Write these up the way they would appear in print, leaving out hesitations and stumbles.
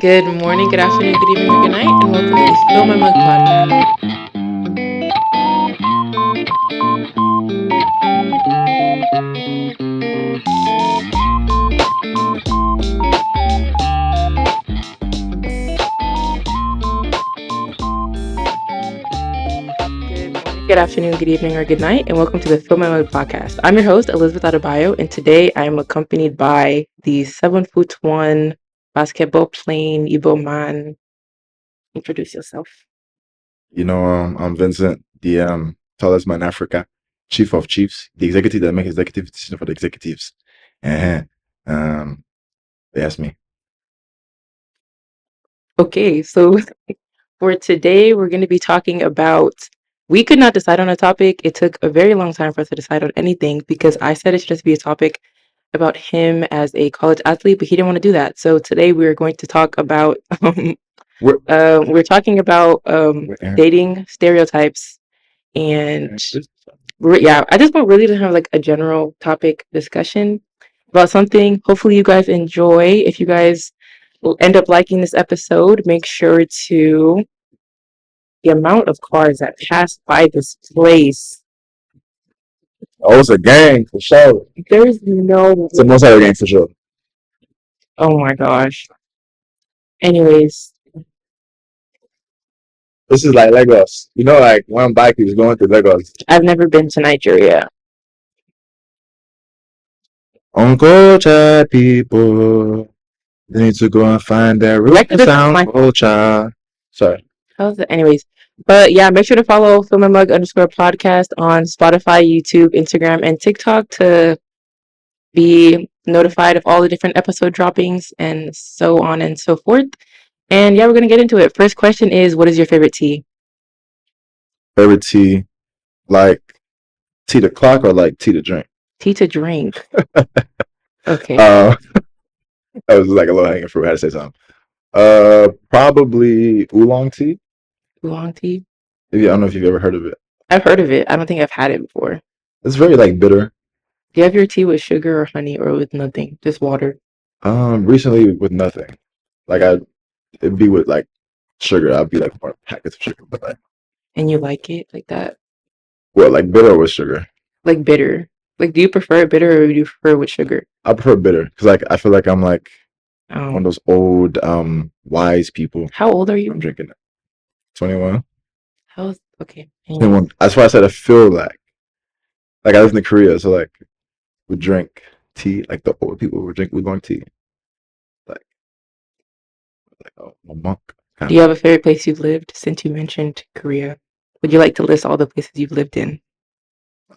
Good morning, good afternoon, good evening, or good night, and welcome to the Fill My Mug podcast. Good morning, good afternoon, good evening, or good night, and welcome to the Fill My Mug podcast. I'm your host, Elizabeth Adebayo, and today I am accompanied by the 7'1" basketball playing Igbo man. Introduce yourself. I'm Vincent, the tallest man in Africa, chief of chiefs, the executive that makes executive decisions for the executives. uh That's me. Okay, so for today, we're going to be talking about. We could not decide on a topic. It took a very long time for us to decide on anything because I said it should just be a topic about him as a college athlete, but he didn't want to do that. So today we're going to talk about. We're, We're talking about we're Aaron. dating stereotypes, and Aaron. yeah, I just want really to have like a general topic discussion about something. Hopefully, you guys enjoy. If you guys will end up liking this episode, make sure to the amount of cars that pass by this place. Oh, it's a gang for sure. There's no. It's a multi gang for sure. Oh my gosh. Anyways, This is like Lagos. Like one bike is going to Lagos. I've never been to Nigeria. Uncultured people, they need to go and find their root and sound culture. Sorry. Anyways, but yeah, make sure to follow Film and Mug _ podcast on Spotify, YouTube, Instagram, and TikTok to be notified of all the different episode droppings and so on and so forth. And yeah, we're gonna get into it. First question is, what is your favorite tea? Favorite tea, like tea to clock or like tea to drink? Tea to drink. Okay. That was like a low hanging fruit. I had to say something. Probably oolong tea. Oolong tea. I don't know if you've ever heard of it. I've heard of it. I don't think I've had it before. It's very like bitter. Do you have your tea with sugar or honey or with nothing? Just water? Recently with nothing. It'd be with like sugar. I'd be like more packets of sugar, but like. And you like it like that? What, like bitter with sugar? Like bitter. Like, do you prefer it bitter or do you prefer it with sugar? I prefer bitter because like I feel like I'm like one of those old wise people. How old are you? I'm drinking it. 21. Okay. 21. That's why I said I feel like I lived in Korea, so like we drink tea, like the old people would drink oolong tea. Like a monk. Do you have a favorite place you've lived since you mentioned Korea? Would you like to list all the places you've lived in?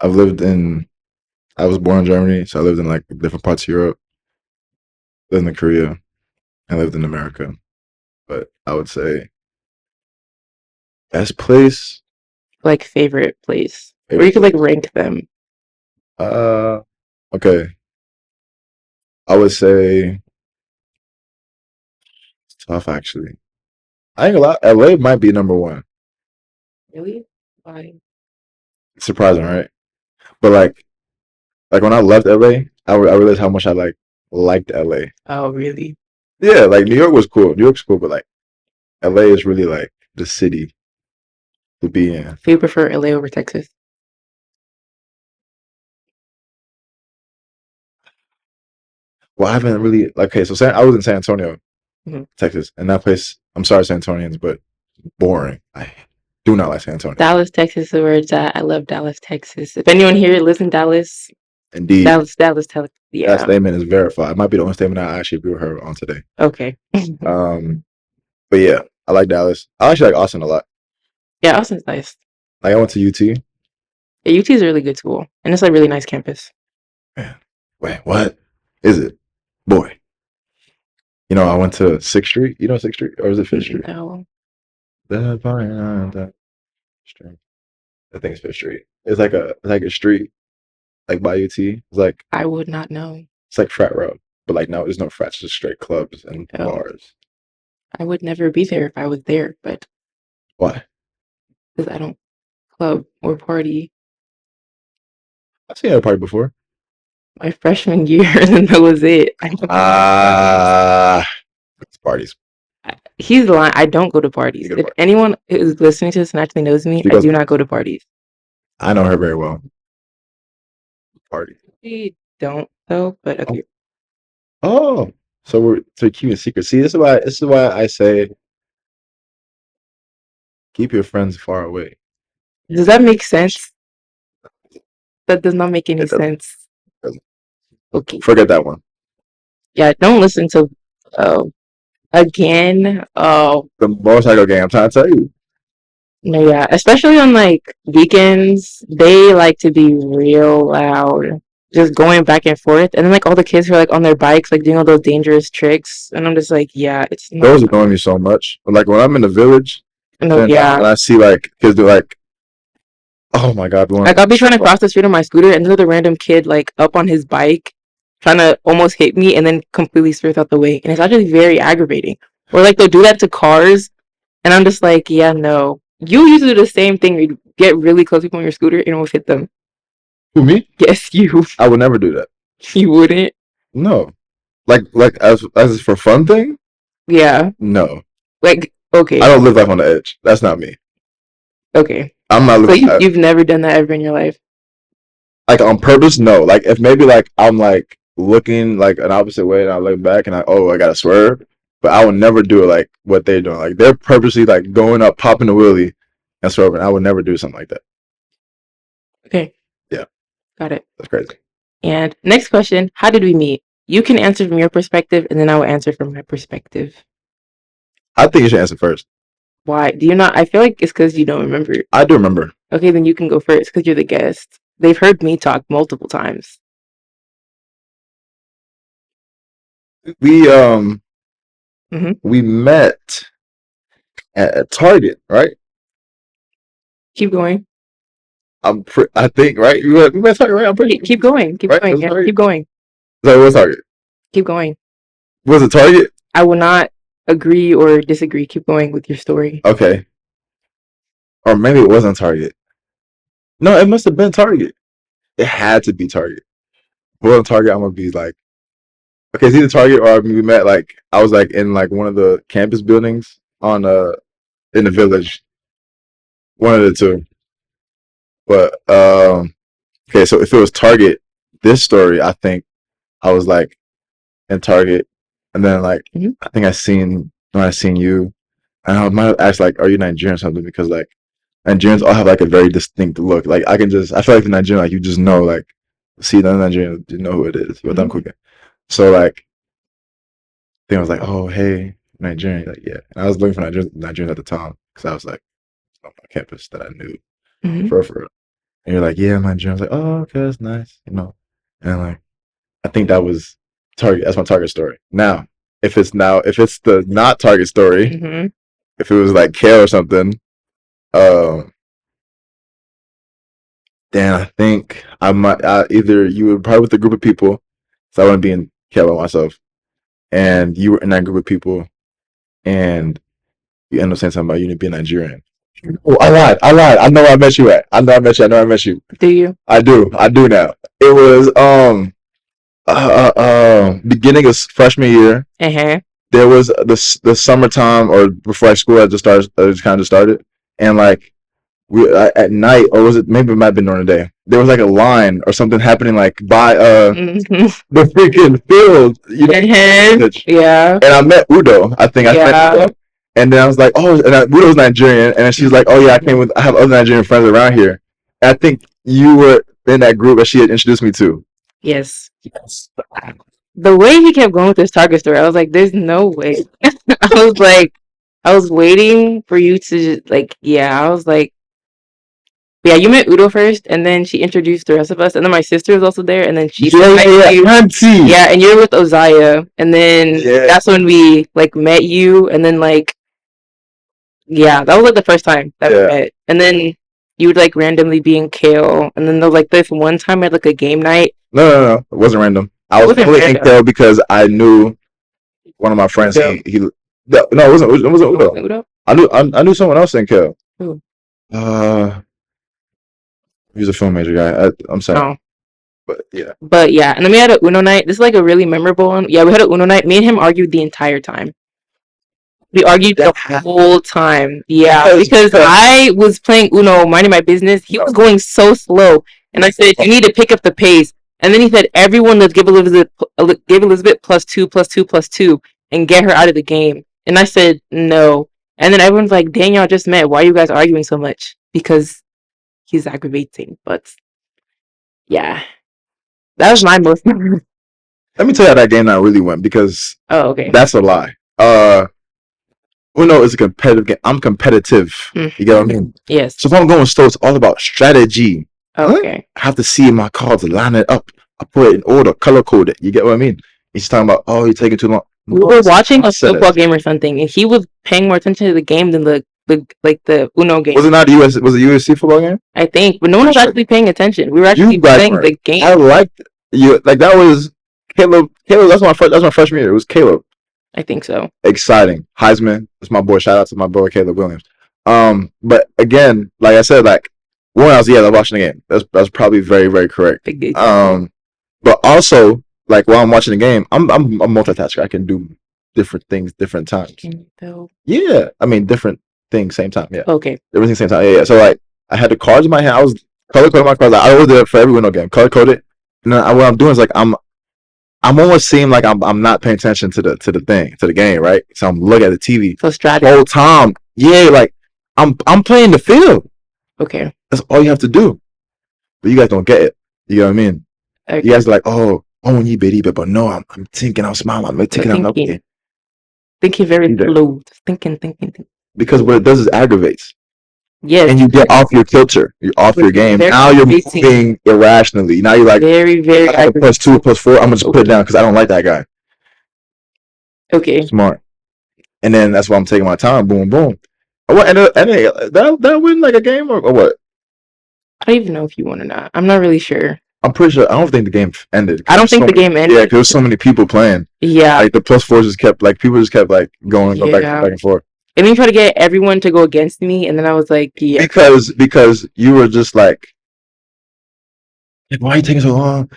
I was born in Germany, so I lived in like different parts of Europe. Lived in Korea. I lived in America. But I would say best place. Like favorite place. Or you could like rank them. Okay. I would say it's tough actually. I ain't gonna lie, LA might be number one. Really? Why? Surprising, right? But like when I left LA, I realized how much I liked LA. Oh, really? Yeah, like New York was cool. New York's cool, but like LA is really like the city to be in. Do you prefer LA over Texas? Well, I haven't really okay. So I was in San Antonio, Mhm. Texas, and that place. I'm sorry, San Antonians, but boring. I do not like San Antonio. Dallas, Texas is where it's at. I love Dallas, Texas. If anyone here lives in Dallas, Indeed, Dallas, Texas. Yeah. that statement is verified. It might be the only statement I actually agree with her on today. Okay. But yeah, I like Dallas. I actually like Austin a lot. Yeah, Austin's nice. Like I went to UT. Yeah, UT is a really good school, and it's like really nice campus. Man, wait, what is it, boy? I went to 6th Street. You know 6th Street, or is it 5th Street? No. Street. I think it's 5th Street. It's like a street, like by UT. It's like I would not know. it's like frat road, but like no, there's no frats, just straight clubs and Oh. bars. I would never be there if I was there, but Why? because I don't club or party. I've seen a party before. My freshman year, and that was it. It's parties. He's lying. I don't go to parties. You go to If parties. anyone who's listening to this and actually knows me, She I goes do to not go to parties. I know her very well. Party. We don't though, but okay. Oh, so keeping a secret. See, this is why I say keep your friends far away. Does that make sense? That does not make any It doesn't. sense. Okay. Forget that one. Yeah, don't listen to again. Oh The motorcycle gang. I'm trying to tell you. no, yeah. Especially on like weekends, they like to be real loud. Just going back and forth. And then like all the kids who are like on their bikes, like doing all those dangerous tricks. And I'm just like, yeah, it's not Those annoy me so much. Like when I'm in the village, no, and yeah. I see like kids do like, oh my god, Like I'll be trying to cross the street on my scooter and there's a random kid like up on his bike trying to almost hit me and then completely swerve out the way. And it's actually very aggravating. Or like they'll do that to cars and I'm just like, yeah, no. You usually do the same thing. You get really close to people on your scooter and almost hit them. Who, me? Yes, you. I would never do that. You wouldn't. No. Like as for fun thing? Yeah. No. Like, okay. I don't live life on the edge. That's not me. Okay. I'm not So living you've never done that ever in your life? like on purpose, no. Like if maybe like I'm like looking like an opposite way and I look back and I gotta swerve. But I would never do it like what they're doing. Like they're purposely like going up, popping the wheelie and swerving. I would never do something like that. Okay. Yeah. Got it. That's crazy. And next question, how did we meet? You can answer from your perspective and then I will answer from my perspective. I think you should answer first. Why? Do you not? I feel like it's because you don't remember. I do remember. Okay, then you can go first because you're the guest. They've heard me talk multiple times. We Mhm. we met at Target, right? Keep going. I think right. We met at Target, right? I'm pretty. Keep going. Keep Right? going. Was it Yeah, Target? keep going. So it was Target. Keep going. Was it Target? I will not agree or disagree. Keep going with your story. Okay. Or maybe it wasn't Target. No, it must have been Target. It had to be Target. If it wasn't Target, I'm gonna be like, okay, it's either Target or we met like I was like in like one of the campus buildings on in the village. One of the two. But okay, so if it was Target, this story I think I was like in Target, and then like Mhm. I think I seen you, and I might have asked like, "Are you Nigerian or something?" Because like Nigerians all have like a very distinct look. Like I feel like the Nigerian like you just know like see the Nigerian you know who it is with them cooking. So like I think I was like, "Oh hey Nigerian," like yeah, and I was looking for Nigerians at the time because I was like on my campus that I knew for real. And you're like, "Yeah, I'm Nigerian." I was like, "Oh okay, that's nice," you know, and like I think that was Target. That's my Target story. Now, if it's the not Target story, Mhm. if it was like Kale or something, then I think I might either you were probably with a group of people, so I wouldn't be in Kale by myself, and you were in that group of people, and you end up saying something about you need to be a Nigerian. Oh, I lied. I know where I met you at. I know I met you. Do you? I do now. It was beginning of freshman year. Uh-huh. There was the summertime or before school had just started, just kind of started, and like we at night or was it maybe it might have been during the day. There was like a line or something happening like by Mhm. the freaking field, you know. Uh-huh. Yeah. And I met Udo. I think I met Udo, and then I was like, oh, and Udo's Nigerian, and then she's like, oh yeah, I have other Nigerian friends around here. And I think you were in that group that she had introduced me to. Yes. The way he kept going with this Target story, I was like, there's no way. I was waiting for you to like, yeah, I was like, yeah, you met Udo first, and then she introduced the rest of us, and then my sister was also there, and then she Yeah, and you're with Ozaya, and then that's when we like met you, and then like, yeah, that was like the first time that we met, and then you would like randomly be in Kale, and then there was like this one time we had like a game night. No, it wasn't random. I was fully in Kale because I knew one of my friends. No, it wasn't Udo. I knew someone else in Kale. Who? He's a film major guy. I'm sorry. Oh. But yeah, and then we had a Uno night. This is like a really memorable one. Yeah, we had a Uno night. Me and him argued the entire time. We argued the whole time. Yeah, because I was playing Uno, minding my business. He was going so slow, and I said, "You need to pick up the pace." And then he said, "Everyone, let's give Elizabeth plus two, plus two, plus two, and get her out of the game." And I said, "No." And then everyone's like, "Dang, y'all just met. Why are you guys arguing so much?" Because he's aggravating. But yeah, that was my most. Let me tell you how that game not really went, because okay, that's a lie. Uno is a competitive game. I'm competitive. You get what I mean? Yes. So if I'm going slow, it's all about strategy. Okay. I have to see my cards, line it up. I put it in order, color code it. You get what I mean? He's talking about, oh, you're taking too long. We were watching a football game or something, and he was paying more attention to the game than the Uno game. Was it not was it a USC football game? I think, but no one was actually paying attention. We were actually playing the game. I liked you. Like, that was Caleb. That's my freshman year. It was Caleb. I think so. Exciting. Heisman. That's my boy. Shout out to my boy Caleb Williams. But again, like I said, like, when I was watching the game. That's probably very, very correct. But also, like, while I'm watching the game, I'm a multitasker. I can do different things different times. Yeah, I mean, different things same time. Yeah. Okay. Different things same time. Yeah. So, like, I had the cards in my hand. I was color coding my cards. Like, I was there for every Window game. Color code it, and then what I'm doing is, like, I'm almost seeing like I'm not paying attention to the game, right? So I'm looking at the TV. So strategy. The whole time. Yeah, like, I'm playing the field. Okay. That's all you have to do. But you guys don't get it. You know what I mean? Okay. You guys are like, oh, you baby, but no, I'm thinking, I'm smiling, I'm thinking, I'm okay. Thinking very slow. Thinking. Because what it does is aggravates. Yes. And you get off your kilter. You're off your game. Now you're moving irrationally. Now you're like, very, very plus 2, plus 4. I'm gonna just put it down because I don't like that guy. Okay. Smart. And then that's why I'm taking my time. Boom, boom. What? And that win like a game or what? I don't even know if you won or not. I'm not really sure. I'm pretty sure. I don't think the game ended. I don't think the game ended. Yeah, because there's so many people playing. Yeah. Like, the plus 4s just kept, like, people just kept, like, going back and forth. And then try to get everyone to go against me, and then I was like, yeah. Because you were just like, why are you taking so long?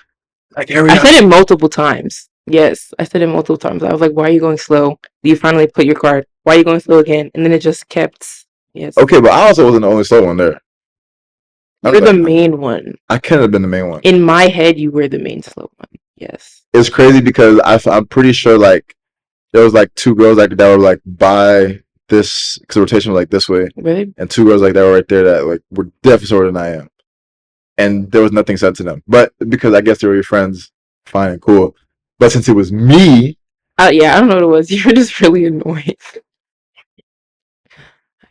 Like, I said it multiple times. Yes, I said it multiple times. I was like, why are you going slow? You finally put your card. Why are you going slow again? And then it just kept. Yes. Okay, but I also wasn't the only slow one there. You're the main one. I couldn't have been the main one. In my head, you were the main slow one. Yes. It's crazy because I'm pretty sure, like, there was like 2 girls like that were like by this, because the rotation was like this way. Really? And 2 girls like that were right there that like were definitely shorter than I am. And there was nothing said to them. But because I guess they were your friends, fine and cool. But since it was me. Yeah, I don't know what it was. You were just really annoying.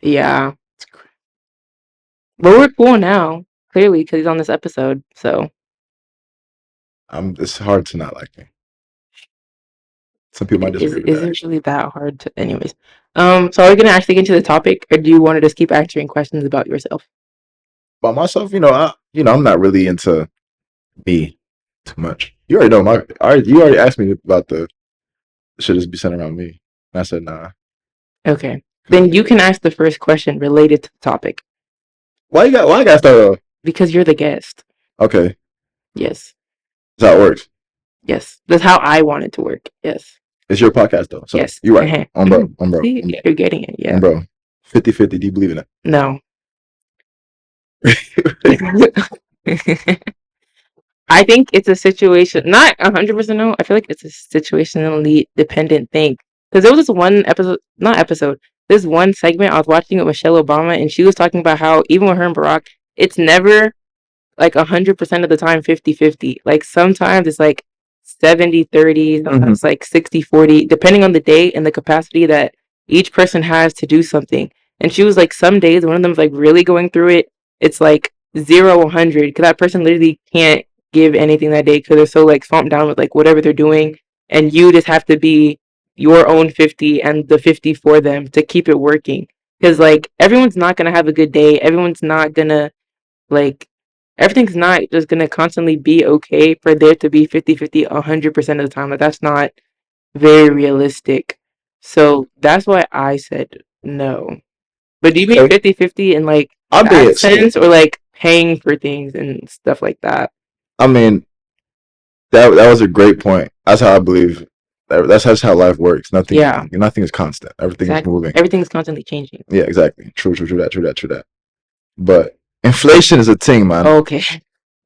Yeah. But we're cool now, clearly, because he's on this episode, so. It's hard to not like me. Some people might disagree with that. Is it really that hard to... Anyways. So are we going to actually get into the topic, or do you want to just keep answering questions about yourself? About myself? I'm not really into me too much. You already know you already asked me about should this be centered around me? And I said, nah. Okay. Then you can ask the first question related to the topic. Why I gotta start off? Because you're the guest. Okay. Yes. That's how it works. Yes. That's how I want it to work. Yes. It's your podcast though. So yes. You're right. Bro. See, you're getting it, yeah. Bro. 50-50. Do you believe in it? No. I think it's a situation, not 100% no. I feel like it's a situationally dependent thing. Because there was this one this one segment I was watching with Michelle Obama, and she was talking about how even with her and Barack, it's never like 100% of the time 50-50. Like, sometimes it's like 70-30, sometimes it's like 60-40, depending on the day and the capacity that each person has to do something. And she was like, some days, one of them's like really going through it, it's like 0-100, because that person literally can't give anything that day because they're so like swamped down with like whatever they're doing, and you just have to be your own 50 and the 50 for them to keep it working. Because like everyone's not gonna have a good day, everyone's not gonna like everything's not just gonna constantly be okay for there to be 50-50 100% of the time. Like, that's not very realistic. So that's why I said no. But do you mean 50-50 in like that sense, or like paying for things and stuff like that? I mean, that was a great point. That's how I believe That's just how life works. Nothing Yeah. nothing is constant. Everything is Exactly. moving. Everything's constantly changing. Yeah, exactly. True that. But inflation is a thing, man. Okay.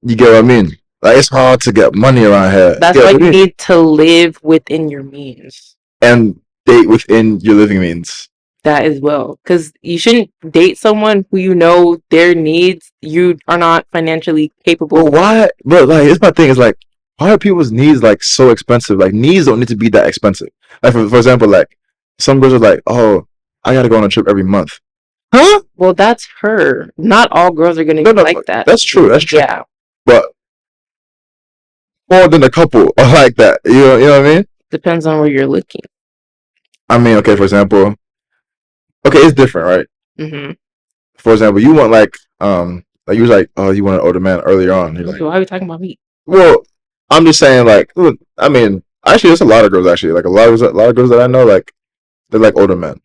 You get what I mean? Like, it's hard to get money around here. That's why you need to live within your means. And date within your living means. That as well. Because you shouldn't date someone who you know their needs, you are not financially capable. But why? But like, here's my thing. Is like, why are people's needs like so expensive? Like, needs don't need to be that expensive. Like, for example, like some girls are like, oh, I gotta go on a trip every month. Huh? Well, that's her. Not all girls are gonna be like that. That's true. Yeah. But more than a couple are like that. You know what I mean? Depends on where you're looking. I mean, okay, for example, okay, it's different, right? Mm-hmm. For example, you want like you was like, oh, you want an older man earlier on. You're like, why are we talking about me? Well, I'm just saying, like, I mean, actually, there's a lot of girls actually, like a lot of girls that I know, like they're like older men,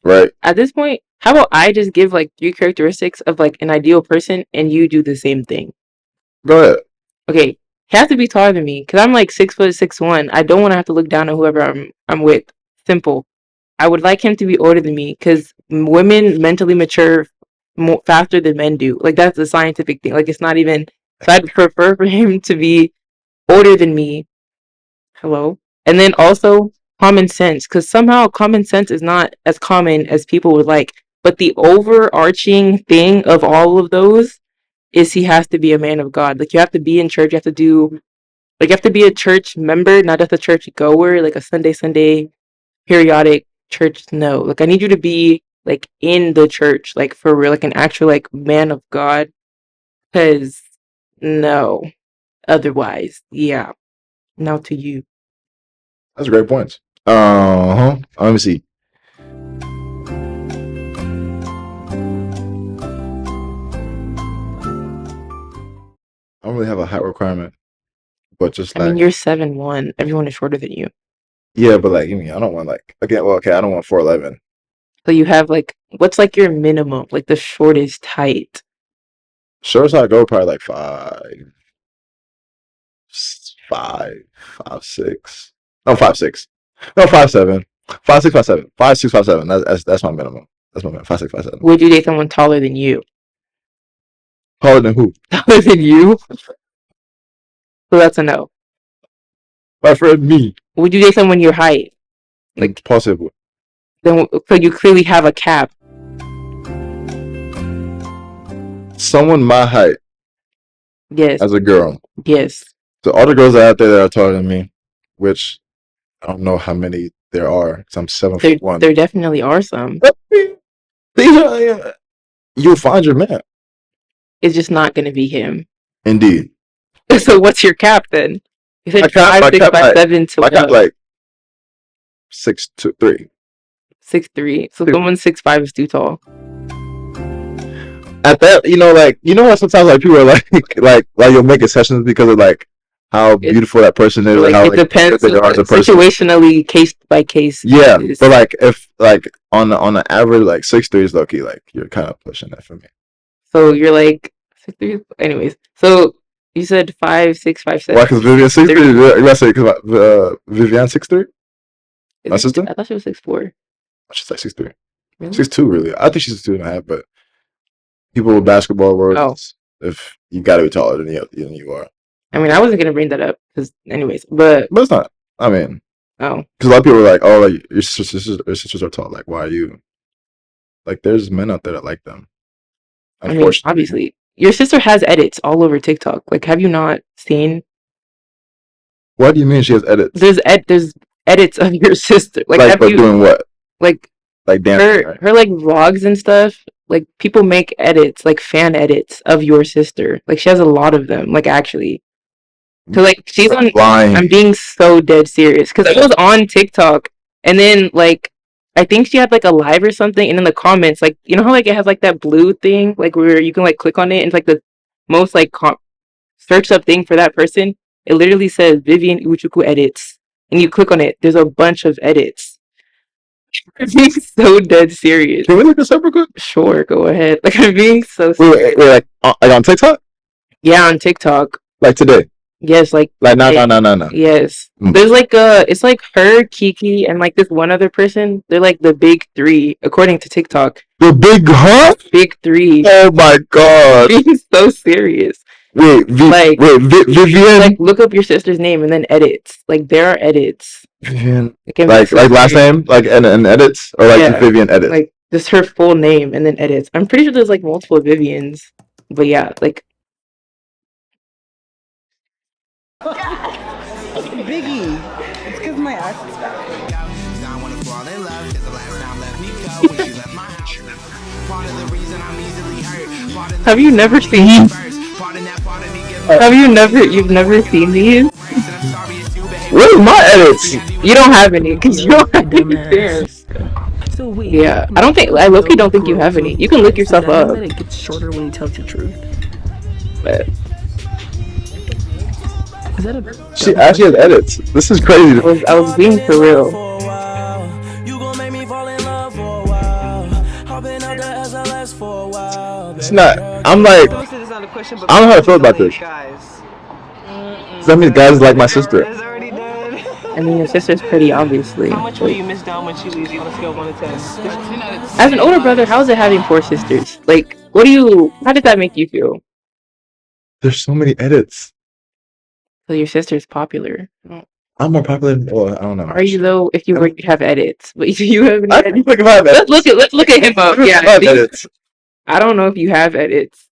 right? At this point, how about I just give like 3 characteristics of like an ideal person, and you do the same thing? Go ahead. Okay, he has to be taller than me because I'm like 6'6'1". I don't want to have to look down on whoever I'm with. Simple. I would like him to be older than me because women mentally mature faster than men do. Like, that's a scientific thing. Like, it's not even. So I'd prefer for him to be older than me. Hello. And then also common sense, because somehow common sense is not as common as people would like. But the overarching thing of all of those is he has to be a man of God. Like, you have to be in church. You have to do, like, you have to be a church member, not just a church goer, like a Sunday periodic church. No, like, I need you to be like in the church, like for real, like an actual like man of God. Because no, otherwise, yeah. Now to you. That's a great point. Let me see. I don't really have a height requirement, but just like, I mean, you're 7'1". Everyone is shorter than you. yeah, but like, I mean, I don't want like, okay, I don't want 4'11". So you have like, what's like your minimum, like the shortest height? Shortest I go probably like 5'6". No, 5'6". No, 5'7". 5'6", 5'7". 5'6", 5'7". That's my minimum. That's my minimum. 5'6", 5'7". Would you date someone taller than you? Taller than who? Taller than you? So that's a no. My friend, me. Would you date someone your height? Like, possible. Then, so you clearly have a cap. Someone my height. Yes. As a girl. Yes. So all the girls out there that are taller than me, which I don't know how many there are, because I'm 7'1". There definitely are some. You'll find your man. It's just not going to be him. Indeed. So what's your cap then? You said 5'6", 5'7" to what? I got like 6'3". 6'3". So someone 6'5" is too tall. At that, what sometimes like people are like you'll make exceptions because of like how beautiful that person is, like, how it depends situationally, case by case. Yeah, but like if like on the average, like 6'3" is low-key, like you're kind of pushing that for me. So you're like 6'3". Anyways, so you said 5'6", 5'7". Why? Because Vivian 6'3". You gotta say because Vivian 6'3". My sister? I thought she was 6'4". She's like 6'3". Really? 6'2", really. I think she's 2.5, but people with basketball words, if you gotta be taller than you are. I mean, I wasn't gonna bring that up because, anyways, but it's not. I mean, because a lot of people are like, oh, like your sisters are tall. Like, why are you? Like, there's men out there that like them. I mean, obviously, your sister has edits all over TikTok. Like, have you not seen? What do you mean she has edits? There's edits of your sister. Like have you doing what? Like dancing, her like vlogs and stuff. Like, people make edits, like fan edits of your sister. Like, she has a lot of them. Like, actually. So like she's on. Lying. I'm being so dead serious because I was on TikTok and then like I think she had like a live or something, and in the comments, like, you know how like it has like that blue thing, like where you can like click on it and it's like the most like search up thing for that person. It literally says Vivian Iwuchukwu edits, and you click on it. There's a bunch of edits. I'm being so dead serious. Can we look this up real quick? Sure, go ahead. Like, I'm being so serious. Wait, like on TikTok? Yeah, on TikTok. Like today? Yes, like no. yes. There's like it's like her, Kiki, and like this one other person. They're like the big three, according to TikTok. The big Big three. Oh my god. Being so serious. Wait, Vivian. Like look up your sister's name and then edits. Like there are edits. Vivian. Like so last name, like and edits, or like Vivian edits. Like just her full name and then edits. I'm pretty sure there's like multiple Vivians, but yeah, like. Biggie, it's because my ass is fat. Have you never seen? You've never seen these? What are my edits? You don't have any because you don't have any. Yeah, I low-key don't think you have any. You can look yourself up. It gets shorter when you tell the truth. But is that a? She actually has edits. This is crazy. I was being for real. It's not. I'm like, I don't know how I feel about this. Does that mean guys like my sister? I mean, your sister's pretty, obviously. How much will you miss down when she leaves you on a scale of 1 to 10? As an older brother, how's it having 4 sisters? Like, how did that make you feel? There's so many edits. So your sister's popular. I'm more popular than, I don't know. Are you though? If you were, you'd have edits. But you have any edits? Let's look at him up. Yeah, edits. I don't know if you have edits.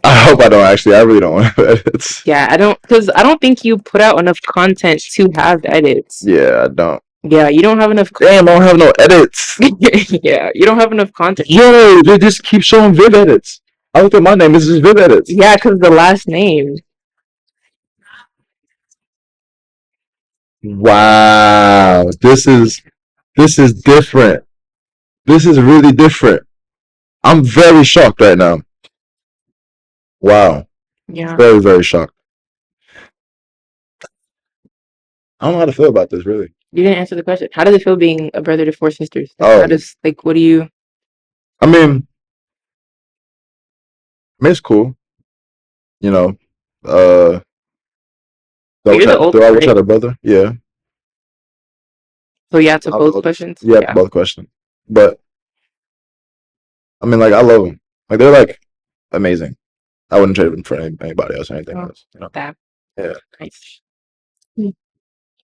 I hope I don't actually. I really don't want to have edits. Yeah, I don't think you put out enough content to have edits. Yeah, I don't. Yeah, you don't have enough. Damn, I don't have no edits. Yeah, you don't have enough content. Yo, they just keep showing Viv edits. I looked at my name. This is Viv edits. Yeah, because the last name. Wow, this is different. This is really different. I'm very shocked right now. Wow. Yeah. Very, very shocked. I don't know how to feel about this, really. You didn't answer the question. How does it feel being a brother to 4 sisters? How does, what do you... I mean, it's cool. You know, do I wish I had a brother? Yeah. So yeah, to both questions? Yeah, to both questions. But, I mean, like, I love them. Like, they're, like, amazing. I wouldn't trade them for anybody else or anything else. You know? That. Yeah. Nice.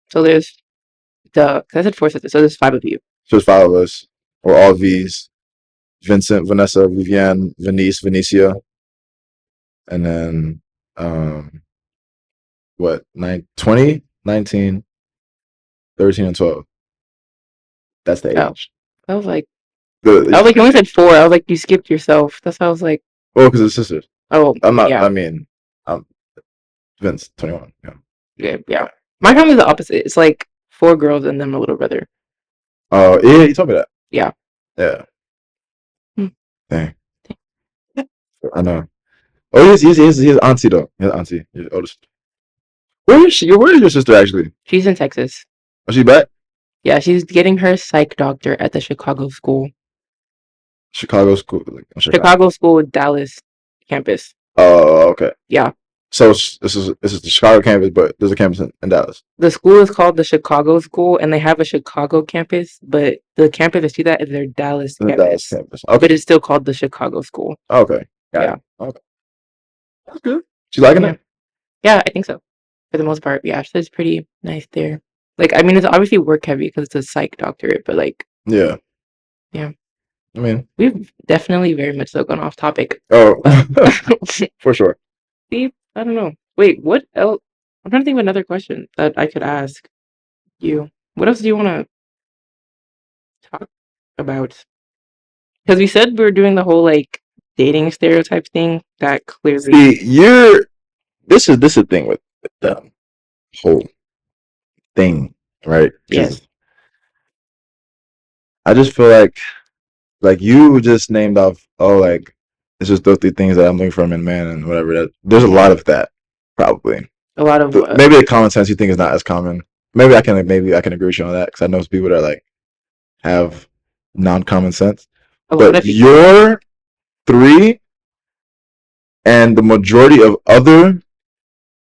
So there's I said 4 sisters, so there's 5 of you. So there's 5 of us. We're all V's. Vincent, Vanessa, Viviane, Venetia. And then, 20, 19, 13, and 12. That's the age. I was like, you only said 4. I was like, you skipped yourself. That's why I was like. Oh, because it's sisters. Oh, I'm not. Yeah. I mean, Vince, 21. Yeah. My family's the opposite. It's like 4 girls and then my little brother. Oh, yeah, you told me that. Yeah. Yeah. Dang. I know. Oh, he's auntie though. He's auntie. He's oldest. Where is she? Where is your sister actually? She's in Texas. Oh, she back? Yeah, she's getting her psych doctor at the Chicago school. Chicago school. Chicago school, Dallas campus. Oh, okay. Yeah. So this is the Chicago campus, but there's a campus in Dallas. The school is called the Chicago School, and they have a Chicago campus, but the campus that she's at is their Dallas campus. Dallas campus. Okay. But it's still called the Chicago School. Okay. Yeah. Okay. That's good. She liking it? Yeah, I think so. For the most part, yeah, she's pretty nice there. Like, I mean, it's obviously work heavy because it's a psych doctorate, but like. Yeah. Yeah. I mean, we've definitely very much so gone off topic. Oh, for sure. See, I don't know. Wait, what else? I'm trying to think of another question that I could ask you. What else do you want to talk about? Because we said we were doing the whole like dating stereotypes thing. That clearly. See, this is the thing with the whole thing, right? Yes. I just feel like you just named off. Oh, like it's just those 3 things that I'm looking for in a man and whatever. That there's a lot of that, probably. A lot of maybe the common sense you think is not as common. Maybe I can agree with you on that because I know people that like have non-common sense. But your 3 and the majority of other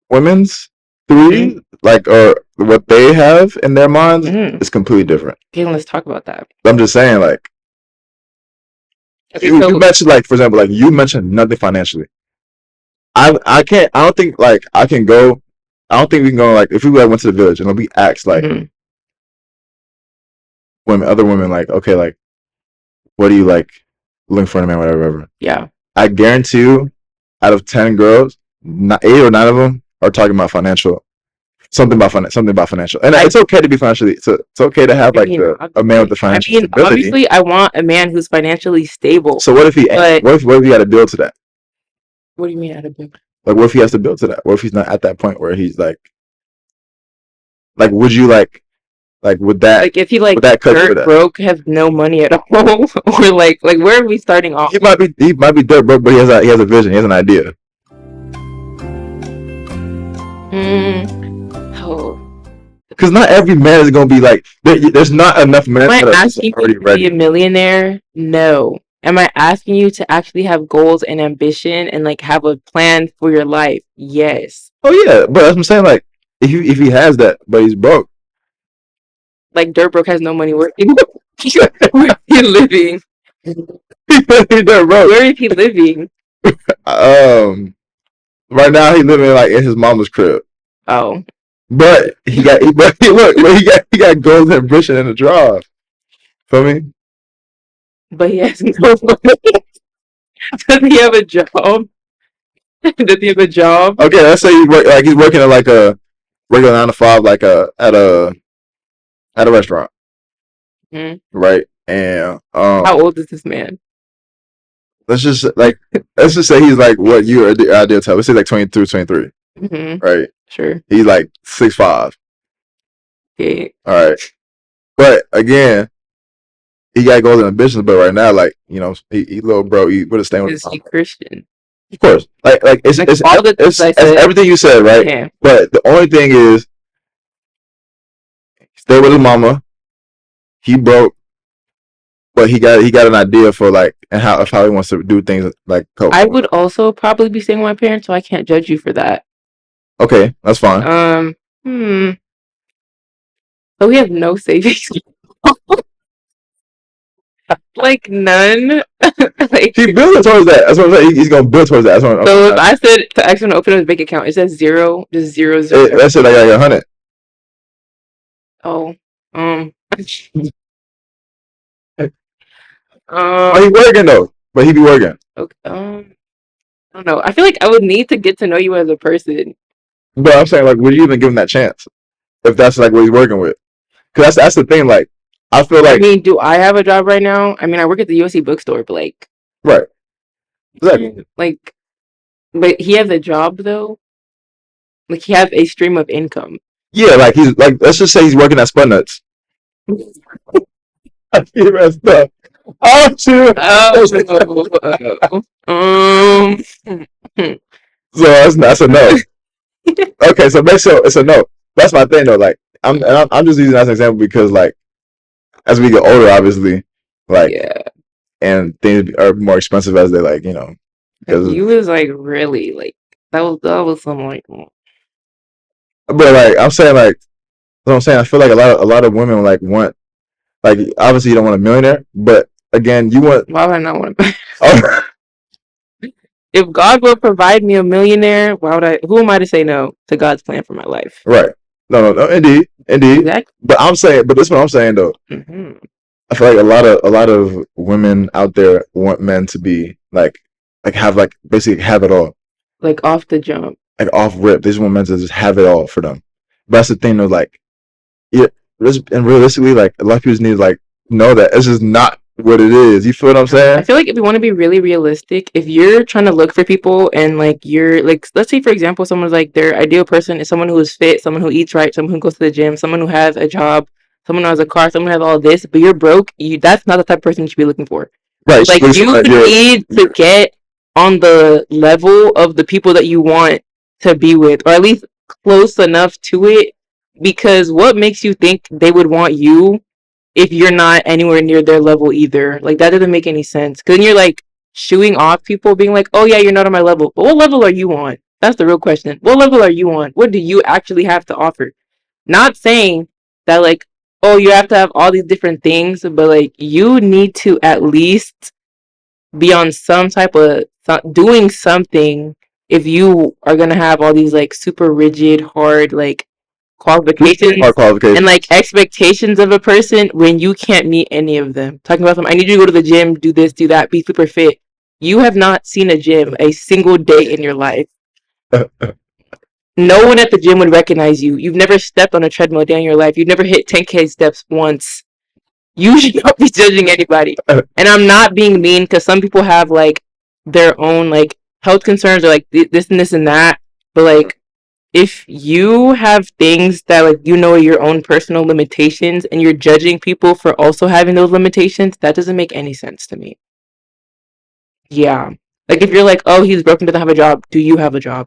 women's 3, like, or what they have in their minds Mhm. is completely different. Okay, let's talk about that. I'm just saying, like, Okay, you so mentioned, like, for example, like, you mentioned nothing financially. I can't. I don't think like I can go. I don't think we can go like if we like went to the village and we asked like mhm, other women, like, okay, like, what do you like looking for in a man, whatever. yeah, I guarantee you, out of 10 girls, 8 or 9 of them are talking about financial. Something about financial, and it's okay to be financially. It's okay to have I like mean, a man with the financial stability. obviously, I want a man who's financially stable. So what if he? But- what if he got to build to that? What do you mean, Adebayo? Like, what if he has to build to that? What if he's not at that point where he's like, would you like would that? Like, if he like would that cut you for dirt that? broke, has no money at all, or like where are we starting off? He might be dirt broke, but he has a vision. He has an idea. Oh, Because not every man is gonna be like. There's not enough men am I that are asking already you to be ready. a millionaire? No. Am I asking you to actually have goals and ambition and like have a plan for your life? Yes. Oh yeah, but that's what I'm saying. Like, if he has that, but he's broke. Like dirt broke has no money. Where where is he living? He's dirt broke. Where is he living? Right now he's living like in his mama's crib. Oh, But he got he got goals and ambition in the drive. Feel me? but he has no money. Does he have a job? Does he have a job? Okay, let's say he's working at like a regular 9 to 5, like at a restaurant, right? And How old is this man? let's just say he's like what you ideal type. Let's say like 22, 23, right? Sure. He's like 6'5". Okay. All right, but again, he got goals and ambitions. But right now, like, he little bro, he would have stayed with Is he Christian? Of course, like it's all the things I said. everything you said, right? Yeah. But the only thing is, stay with his mama. He broke, but he got an idea for like and how he wants to do things like. I would also probably be staying with my parents, so I can't judge you for that. Okay, that's fine. So we have no savings. Like none. Like He building towards that. That's what I'm saying. He's gonna build towards that. That's what so if I said to actually open a bank account, it says zero, just zero. That's it. Like 100. Oh, He working though, but he be working. Okay. I don't know. I feel like I would need to get to know you as a person. But I'm saying, like, would you even give him that chance if that's like what he's working with? Because that's the thing. Like, I feel like. I mean, do I have a job right now? I mean, I work at the USC bookstore, but like. Right. Exactly. Like, but he has a job though. Like he has a stream of income. Yeah, like he's like. Let's just say he's working at Spun Nuts. He messed up. Oh, shoot. So that's a no. Okay, so it's a no. That's my thing though. Like I'm just using that as an example because like as we get older, obviously, like and things are more expensive as they like because he was like really like that was some like. But like I'm saying like what I'm saying I feel like a lot of women like want like obviously you don't want a millionaire, but again you want. Why would I not want to? If God will provide me a millionaire, why would I? Who am I to say no to God's plan for my life? Right. No, indeed. Exactly. But I'm saying, but this is what I'm saying though. I feel like a lot of women out there want men to be like have like basically have it all. Like off the jump. Like off rip. They just want men to just have it all for them. But that's the thing though, like and realistically, like a lot of people need to like know that this is not what it is. You feel what I'm saying? I feel like if you want to be really realistic, if you're trying to look for people and like you're like, let's say for example, someone's like their ideal person is someone who is fit, someone who eats right, someone who goes to the gym, someone who has a job, someone who has a car, someone who has all this, but you're broke. That's not the type of person you should be looking for. Right. Like you need to get on the level of the people that you want to be with, or at least close enough to it. Because what makes you think they would want you if you're not anywhere near their level either? Like that doesn't make any sense. Because then you're like shooing off people, being like, "Oh yeah, you're not on my level." But what level are you on? That's the real question. What level are you on? What do you actually have to offer? Not saying that like, oh, you have to have all these different things, but like you need to at least be on some type of doing something if you are gonna have all these like super rigid, hard like qualifications Our qualifications. and like expectations of a person when you can't meet any of them. Talking about them, I need you to go to the gym, do this, do that, be super fit. You have not seen a gym a single day in your life. No one at the gym would recognize you. You've never stepped on a treadmill a day in your life. You've never hit 10K steps once. You should not be judging anybody. And I'm not being mean because some people have like their own like health concerns or like this and this and that. But like if you have things that like you know are your own personal limitations and you're judging people for also having those limitations, that doesn't make any sense to me. Yeah. Like if you're like, oh, he's broken, doesn't have a job, do you have a job?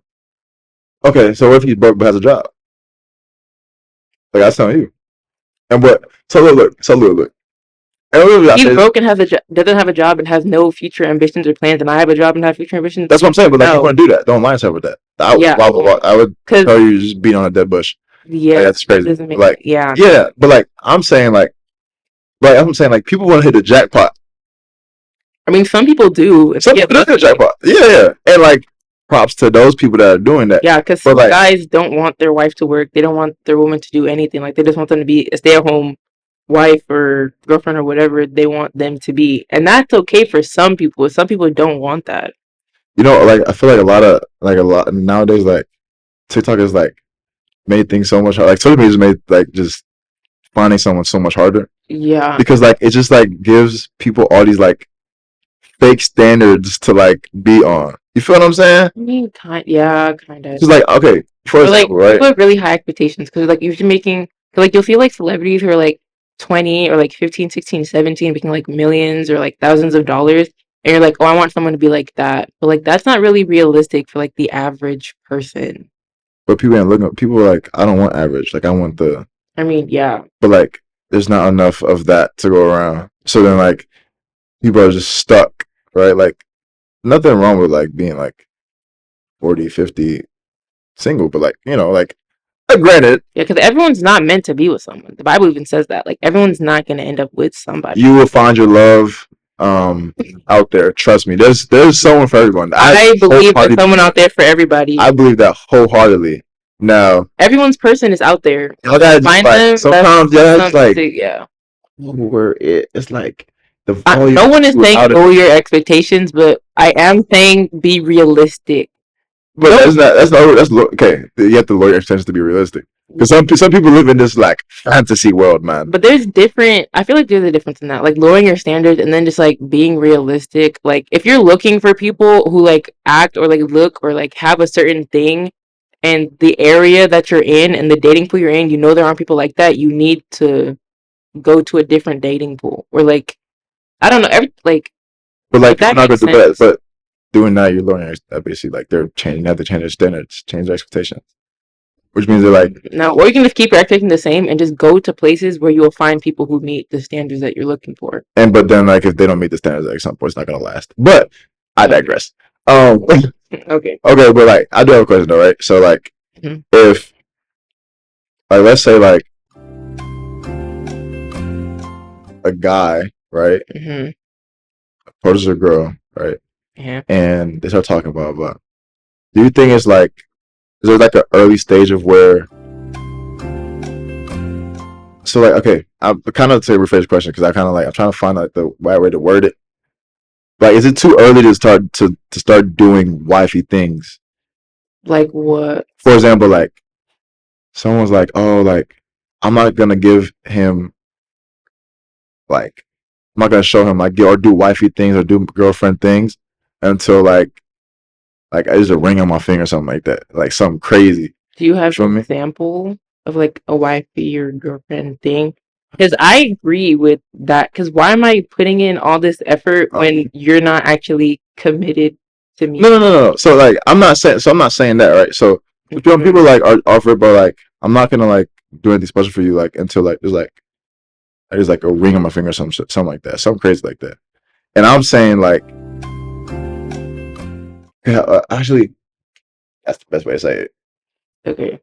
Okay, so what if he's broke but has a job? Like I was telling you. And what? So look. He's broke and doesn't have a job and has no future ambitions or plans, and I have a job and have future ambitions. That's what I'm saying. But like, No. you want to do that? Don't lie yourself with that. I would tell you just beating on a dead bush. Yeah, like, that's crazy. Doesn't make like, yeah, but like I'm saying, like people want to hit the jackpot. I mean, some people do. Some people do hit the jackpot. Yeah, and like props to those people that are doing that. Yeah, because some guys don't want their wife to work. They don't want their woman to do anything. Like they just want them to be a stay-at-home wife or girlfriend or whatever they want them to be, and that's okay for some people. Some people don't want that. You know, like I feel like a lot nowadays, like TikTok is like made things so much harder. Like social media has made like just finding someone so much harder. Yeah, because like it just like gives people all these like fake standards to like be on. You feel what I'm saying? I mean, kind of. It's like okay, for example, like, right? People have really high expectations because like you're making like you'll see like celebrities who are like 20 or like 15, 16, 17 making like millions or like thousands of dollars. And you're like, oh, I want someone to be like that. But like, that's not really realistic for like the average person. But people ain't looking. People are like, I don't want average. Like, I want the. I mean, yeah. But like, there's not enough of that to go around. So then, like, people are just stuck, right? Like, nothing wrong with like being like 40, 50 single, but like, you know, like, granted. Yeah, because everyone's not meant to be with someone. The Bible even says that. Like, everyone's not going to end up with somebody. You will find your love out there. Trust me. There's someone for everyone. I believe there's someone out there for everybody. I believe that wholeheartedly. Now everyone's person is out there. Y'all gotta find them. Sometimes it's like where it's like the volume. No one is saying lower your expectations, but I am saying be realistic. But that's okay. You have to lower your expectations to be realistic. Because some people live in this like fantasy world, man. But there's different. I feel like there's a difference in that, like lowering your standards and then just like being realistic. Like if you're looking for people who like act or like look or like have a certain thing, and the area that you're in and the dating pool you're in, you know there aren't people like that. You need to go to a different dating pool or like I don't know, But like I'm not gonna do that. But doing that, you're lowering basically like they're changing. You have to change their standards, change their expectations. Which means they're like no, or you can just keep your expectations the same and just go to places where you will find people who meet the standards that you're looking for. But then like if they don't meet the standards at some point, it's not gonna last. But I digress. Okay, but like I do have a question though, right? So like if like let's say like a guy, right? Approaches a girl, right? Yeah. And they start talking about do you think it's like is there like an early stage of where so like okay, I'm kind of to rephrase the question because I kind of like I'm trying to find like the right way to word it. Like, is it too early to start doing wifey things? Like what? For example, like someone's like, oh, like I'm not gonna give him like I'm not gonna show him like or do wifey things or do girlfriend things until like there's a ring on my finger or something like that, like something crazy. Do you have an example of like a wifey or girlfriend thing? Because I agree with that. Because why am I putting in all this effort when you're not actually committed to me? No. So like I'm not saying that, right? So people like are offered, but like I'm not gonna like do anything special for you like until like there's like a ring on my finger or something like that, something crazy like that. And I'm saying like, yeah, actually, That's the best way to say it. Okay.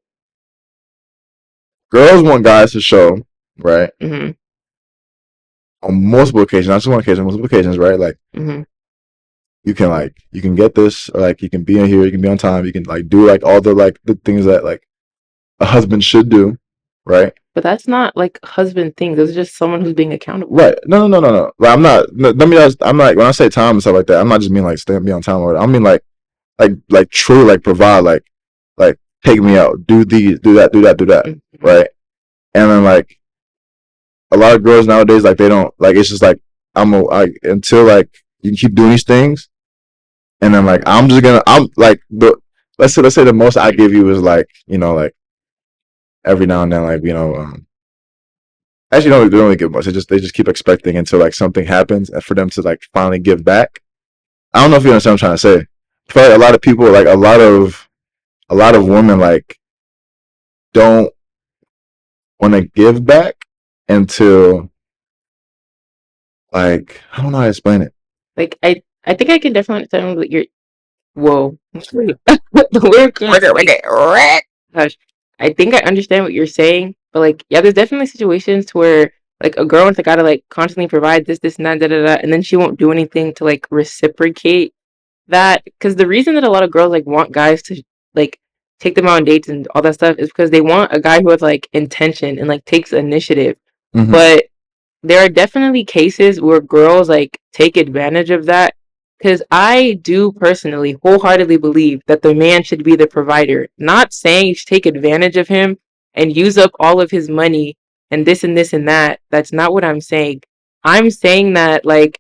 Girls want guys to show, right? Mhm. On multiple occasions, not just one occasion, multiple occasions, right? Like Mhm. you can get this, or like you can be in here, you can be on time, you can like do like all the things that like a husband should do, right? But that's not like husband things. It's just someone who's being accountable. Right. No. Like, I'm not. Let me. I'm not. When I say time and stuff like that, I'm not just mean like stay be on time or whatever. I mean like truly like provide like take me out, do these, do that, Mhm. right? And then like a lot of girls nowadays, like they don't like. It's just like until like you keep doing these things, and then like I'm like the let's say the most I give you is like like every now and then like actually no, they don't really give much. They just keep expecting until like something happens and for them to like finally give back. I don't know if you understand what I'm trying to say. I feel like a lot of people, like a lot of women, like don't want to give back until like I don't know how to explain it. Like I think I can definitely understand what you're. Whoa. The weird. Gosh, I think I understand what you're saying, but like, yeah, there's definitely situations where like a girl wants a guy to like constantly provide this, and that, da, da, da, and then she won't do anything to like reciprocate that. Because the reason that a lot of girls like want guys to like take them on dates and all that stuff is because they want a guy who has like intention and like takes initiative. Mm-hmm. But there are definitely cases where girls like take advantage of that because I do personally wholeheartedly believe that the man should be the provider. Not saying you should take advantage of him and use up all of his money and this and that. That's not what I'm saying. I'm saying that like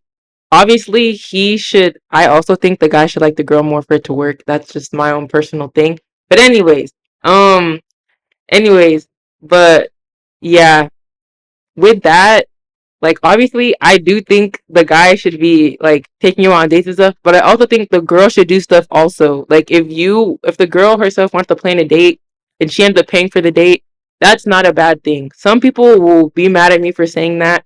obviously he should. I also think the guy should like the girl more for it to work. That's just my own personal thing. But um anyways, but yeah, with that, like obviously I do think the guy should be like taking you on dates and stuff, but I also think the girl should do stuff also. Like if the girl herself wants to plan a date and she ends up paying for the date, that's not a bad thing. Some people will be mad at me for saying that,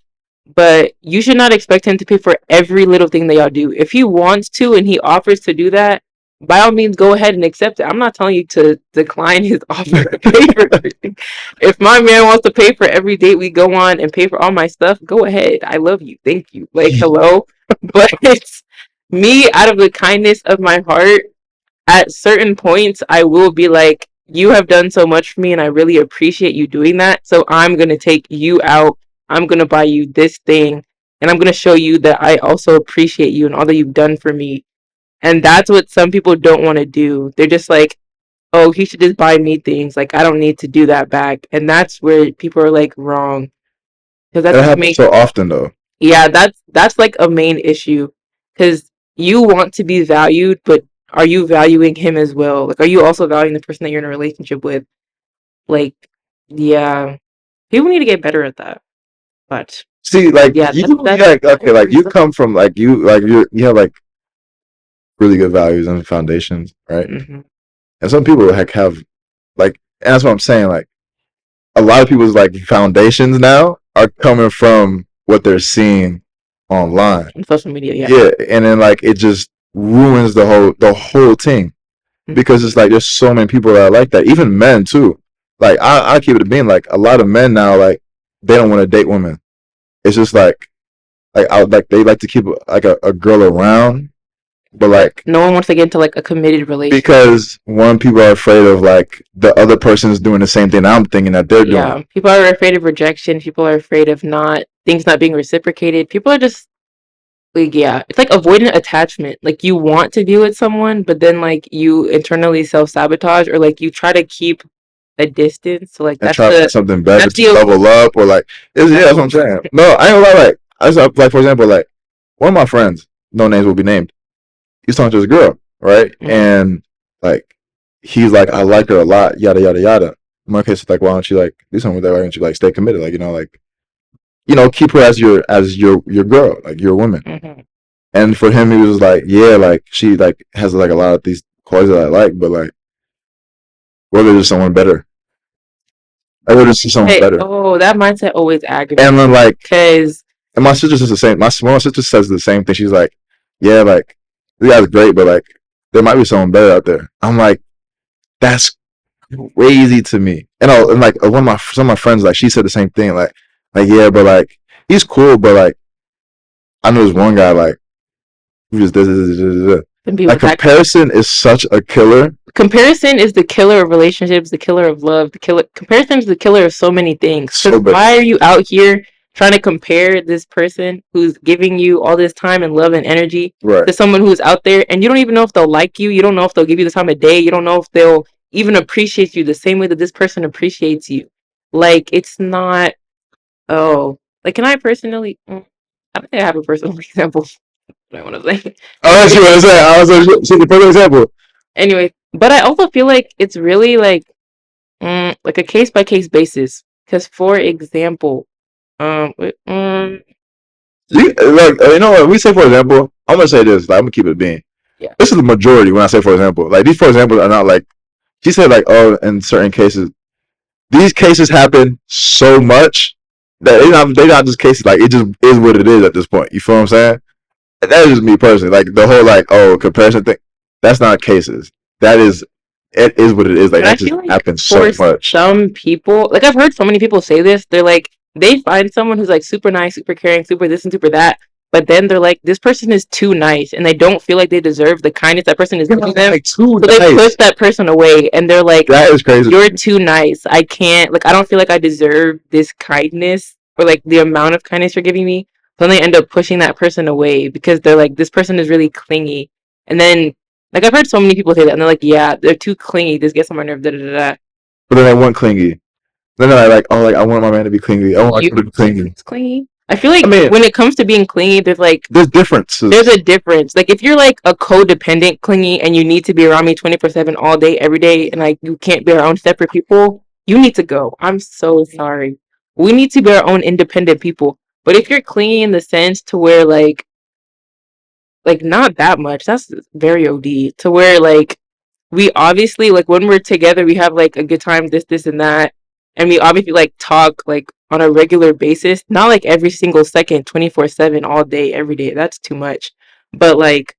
but you should not expect him to pay for every little thing that y'all do. If he wants to and he offers to do that, by all means go ahead and accept it. I'm not telling you to decline his offer to pay for everything. If my man wants to pay for every date we go on and pay for all my stuff, go ahead. I love you. Thank you. Like hello. But it's me out of the kindness of my heart, at certain points I will be like, you have done so much for me and I really appreciate you doing that. So I'm gonna take you out. I'm gonna buy you this thing and I'm gonna show you that I also appreciate you and all that you've done for me. And that's what some people don't want to do. They're just like, oh, he should just buy me things. Like I don't need to do that back. And that's where people are like wrong. Because That that's happens so often though. yeah, that's like a main issue. Because you want to be valued, but are you valuing him as well? Like, are you also valuing the person that you're in a relationship with? Like, yeah, people need to get better at that. But See, like yeah, you that's like okay, like you come from like you have like really good values and foundations, right? hmm And some people like have like, and that's what I'm saying. Like a lot of people's like foundations now are coming from what they're seeing online. on social media. Yeah, Yeah, and then like it just ruins the whole thing because it's like there's so many people that are like that. Even men too. Like I keep it being like a lot of men now like they don't want to date women. It's just like they like to keep like a girl around, but like no one wants to get into like a committed relationship. because one people are afraid of like the other person's doing the same thing I'm thinking that they're Yeah, doing. people are afraid of rejection. People are afraid of not things not being reciprocated. People are just like, yeah, it's like avoidant attachment. Like you want to be with someone, but then like you internally self sabotage or like you try to keep a distance. So like And try to find something better that's to the level up or like yeah, that's what I'm saying. No, I ain't gonna lie. Like I just like for example, like one of my friends, no names will be named. He's talking to his girl, right? Mhm. And like he's like, I like her a lot, yada yada yada. In my case, it's like, why don't you like do something with her? Why don't you like stay committed? Like like keep her as your girl, like your woman. Mhm. And for him, he was like, yeah, like she like has like a lot of these qualities that I like, but like whether there's someone better, I would just see someone Hey, better. oh, that mindset always aggravates And then like, because and my sister says the same. My sister says the same thing. She's like, yeah, like this guy's great, but like there might be someone better out there. I'm like, That's crazy to me. And like some of my friends, like she said the same thing. Like yeah, but like he's cool, but like I know this one guy like who just does. Like comparison is such a killer. Comparison is the killer of relationships, the killer of love, comparison is the killer of so many things. So why are you out here trying to compare this person who's giving you all this time and love and energy to someone who's out there, and you don't even know if they'll like you, you don't know if they'll give you the time of day, you don't know if they'll even appreciate you the same way that this person appreciates you. Like, it's not, like, can I personally, I don't think I have a personal example. I want to say. Oh, that's what I was saying. I was the perfect example. Anyway, but I also feel like it's really like a case by case basis. Because, for example, you know what we say? For example, I'm gonna say this. Like, I'm gonna keep it being. Yeah. This is the majority when I say for example. Like these for example are not like she said like in certain cases. These cases happen so much that they're not just cases. Like it just is what it is at this point. You feel what I'm saying? That is just me personally. Like the whole comparison thing. That's not cases. It is what it is. Like that just happens so much. Some people, like I've heard so many people say this. They're like they find someone who's like super nice, super caring, super this and super that. But then they're like, this person is too nice, and they don't feel like they deserve the kindness that person is giving them. Like so they push that person away, and they're like, that is crazy. You're too nice. I can't. Like I don't feel like I deserve this kindness or like the amount of kindness you're giving me. Then they end up pushing that person away because they're like, this person is really clingy. And then, like, I've heard so many people say that, and they're like, yeah, they're too clingy. This gets on my nerve, da da da. But then they want clingy. Then they're like, oh, like, I want my man to be clingy. I want him to be clingy. It's clingy. I feel like when it comes to being clingy, there's differences. There's a difference. Like, if you're, like, a codependent clingy and you need to be around me 24/7 all day, every day, and, like, you can't be our own separate people, you need to go. I'm so sorry. We need to be our own independent people. But if you're clingy in the sense to where, like not that much, that's very OD, to where, like, we obviously, like, when we're together, we have, like, a good time, this, and that, and we obviously, like, talk, like, on a regular basis, not, like, every single second, 24/7, all day, every day, that's too much, but, like,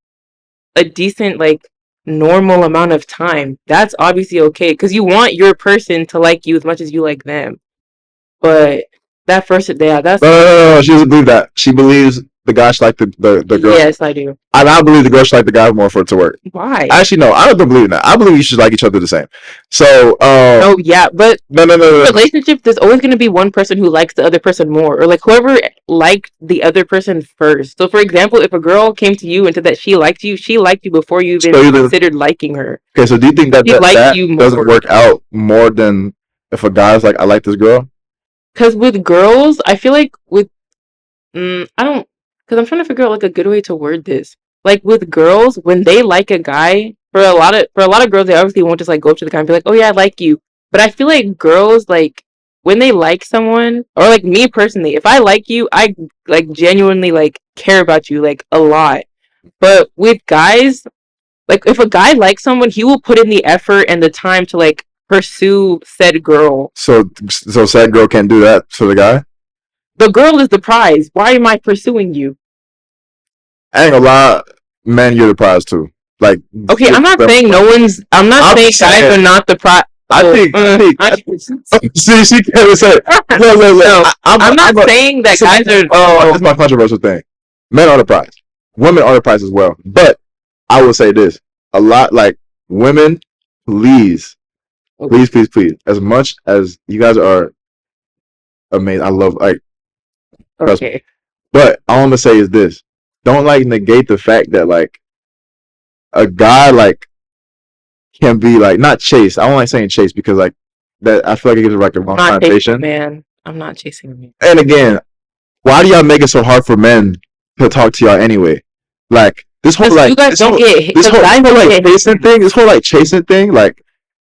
a decent, like, normal amount of time, that's obviously okay, because you want your person to like you as much as you like them, but that first day, that's... No, she doesn't believe that. She believes the guy should like the girl. Yes, I do. I believe the girl should like the guy more for it to work. Why? Actually, no, I don't believe in that. I believe you should like each other the same. So, no, yeah, but no. Relationship, there's always going to be one person who likes the other person more, or like whoever liked the other person first. So, for example, if a girl came to you and said that she liked you before you even considered liking her. Okay, so do you think that doesn't work out more than if a guy's like, I like this girl? Because with girls, I feel like with I don't, because I'm trying to figure out like a good way to word this. Like with girls, when they like a guy, for a lot of girls, they obviously won't just like go up to the guy and be like, oh yeah, I like you. But I feel like girls, like when they like someone, or like me personally, if I like you, I like genuinely like care about you like a lot. But with guys, like if a guy likes someone, he will put in the effort and the time to like pursue said girl. So said girl can't do that to the guy? The girl is the prize. Why am I pursuing you? I ain't gonna lie, man, you're the prize too. Like, okay, I'm not saying I'm not saying guys are not the prize. I think see, she can't say. No, I'm not saying that guys are. Oh, that's my controversial thing. Men are the prize. Women are the prize as well. But I will say this: a lot, like women, please. As much as you guys are amazing, I love like. Okay. But all I'm gonna say is this: don't like negate the fact that like a guy like can be like not chased. I don't like saying chase because like that I feel like it gives like the wrong connotation. Man, I'm not chasing a man. And again, why do y'all make it so hard for men to talk to y'all anyway? Like this whole like you guys don't get hit. This whole like chasing thing, like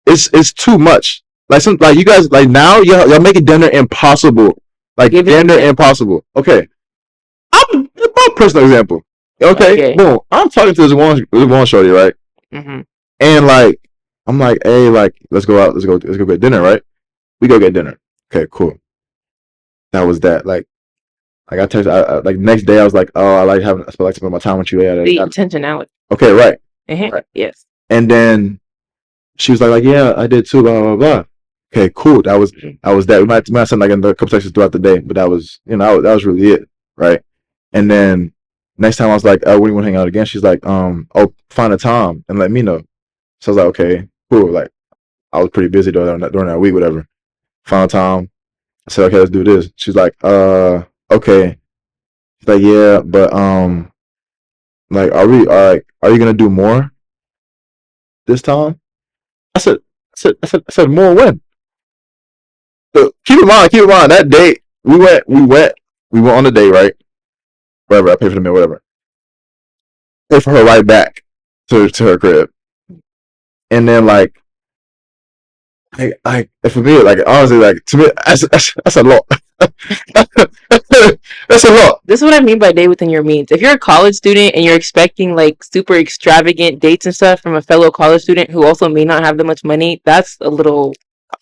it's too much. Like you guys like now y'all making dinner impossible. Like dinner impossible. Okay. I'm a personal example. Okay. Boom. I'm talking to this one shorty, right? Mm-hmm. And like I'm like, hey, like let's go out, let's go get dinner, right? We go get dinner. Okay, cool. That was that. Like I texted like next day I was like, oh, I like to spend my time with you. The intentionality. Okay, right. Right. Yes. And then she was like, yeah, I did too, blah blah blah. Okay, cool. That was that. We might send like in the couple texts throughout the day, but that was that was really it, right? And then next time I was like, when do you want to hang out again? She's like, oh, find a time and let me know. So I was like, okay, cool. Like I was pretty busy during that week, whatever. Found a time. I said, okay, let's do this. She's like, okay. She's like, yeah, but like, are you gonna do more this time? I said, more when? So keep in mind, that date we went on the date, right? Whatever, I paid for the meal, whatever. Pay for her right back to her crib, and then like for me, like honestly, like to me, that's a lot. That's a lot. This is what I mean by date within your means. If you're a college student and you're expecting like super extravagant dates and stuff from a fellow college student who also may not have that much money, that's a little.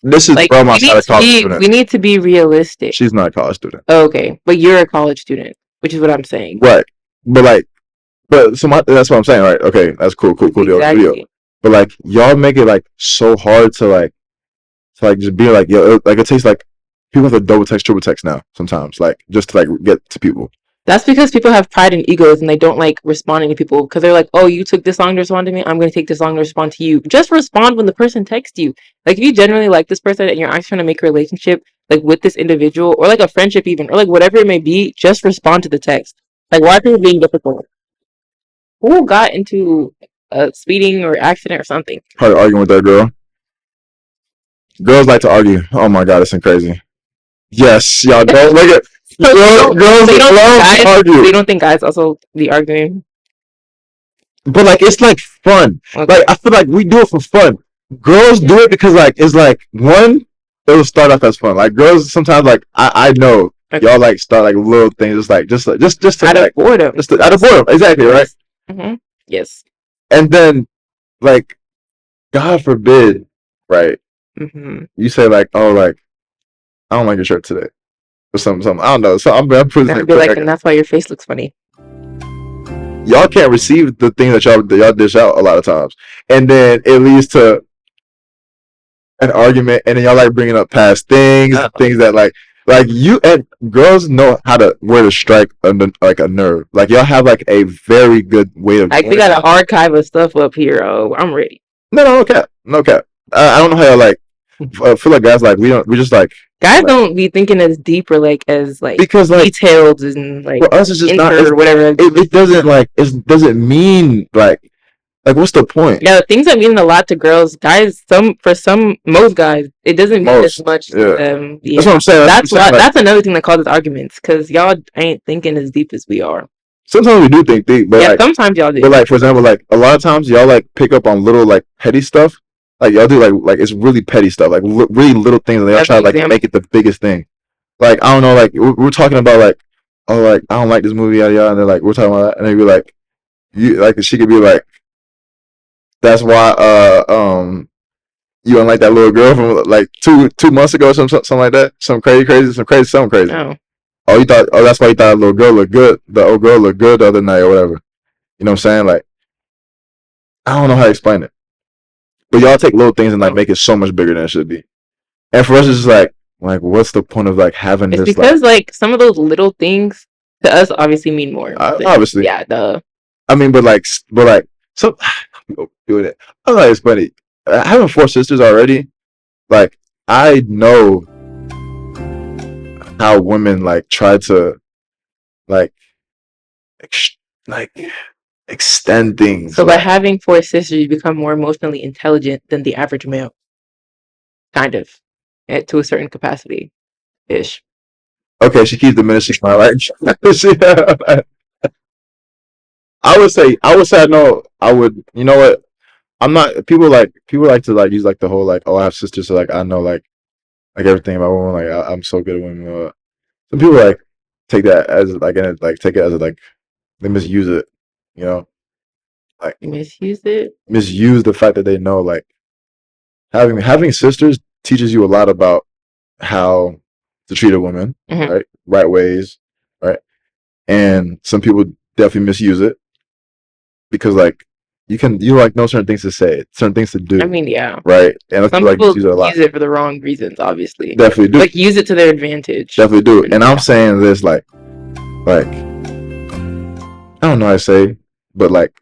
This is like from outside of college we student. need to be realistic. She's not a college student. Okay, but you're a college student, which is what I'm saying. Right, so that's what I'm saying, right? Okay, that's cool deal. Exactly. But like y'all make it like so hard to just be like, yo, like it takes like people have to double text, triple text now sometimes, like just to like get to people. That's because people have pride and egos and they don't like responding to people because they're like, oh, you took this long to respond to me, I'm going to take this long to respond to you. Just respond when the person texts you. Like if you genuinely like this person and you're actually trying to make a relationship like with this individual or like a friendship even or like whatever it may be, just respond to the text. Like why are people being difficult? Who got into a speeding or accident or something? Probably arguing with that girl. Girls like to argue. Oh my god, it's crazy. Yes, y'all don't look at girls love to argue. They don't think guys also be arguing. But like it's like fun. Okay. Like I feel like we do it for fun. Girls do it because like it's like one, it'll start off as fun. Like girls sometimes like I know y'all like start like little things just to out of boredom. Out of boredom, exactly, right? Mm-hmm. Yes. And then like God forbid, right? Mm-hmm. You say like, oh, like I don't like your shirt today, or something. I don't know. So I'm pretty. Be like, and that's why your face looks funny. Y'all can't receive the thing that y'all dish out a lot of times, and then it leads to an argument, and then y'all like bringing up past things, things that like you and girls know how to where to strike like a nerve. Like y'all have like a very good way of. Like we got an archive of stuff up here. Oh, I'm ready. No cap. I don't know how y'all like. I feel like guys like we just like guys don't be thinking as deep or like as like because like detailed and like for us it's just not or whatever. It doesn't like it doesn't mean like what's the point? Yeah, things that mean a lot to girls, guys. Most guys, it doesn't mean as much to them. Yeah. That's what I'm saying. That's another thing that causes arguments because y'all ain't thinking as deep as we are. Sometimes we do think deep, but like, sometimes y'all do. But like for example, like a lot of times y'all like pick up on little like petty stuff. Like y'all do like it's really petty stuff, like really little things, and y'all try to like make it the biggest thing. Like I don't know, like we're talking about like, oh, like I don't like this movie, yada yada, and they're like we're talking about that, and they be like, you like she could be like, that's why you don't like that little girl from like 2 months ago, something like that, something crazy. No. Oh, that's why you thought that little girl looked good, the old girl looked good the other night or whatever. You know what I'm saying? Like I don't know how to explain it. But y'all take little things and like make it so much bigger than it should be. And for us, it's just like what's the point of like having it's this? Because like some of those little things to us obviously mean more. Obviously, yeah. Duh. I mean, but some doing it. I'm not explaining. Having 4 sisters already, like I know how women like try to like extend things. So by having 4 sisters, you become more emotionally intelligent than the average male. Kind of, to a certain capacity, ish. Okay, she keeps diminishing my like. I would say no. I would. You know what? I'm not. People like to like use like the whole like, oh, I have sisters, so like I know like everything about women. Like I'm so good at women. Some people like take that as like and like take it as like they misuse it. You know, like misuse the fact that they know like having sisters teaches you a lot about how to treat a woman, mm-hmm. right ways, right, and some people definitely misuse it because like you like know certain things to say, certain things to do. I mean, yeah. Right? And Some like people use it a lot. use it for the wrong reasons, obviously. Definitely do. Like, use it to their advantage. Definitely do. And Yeah. I'm saying this like I don't know how to say, but like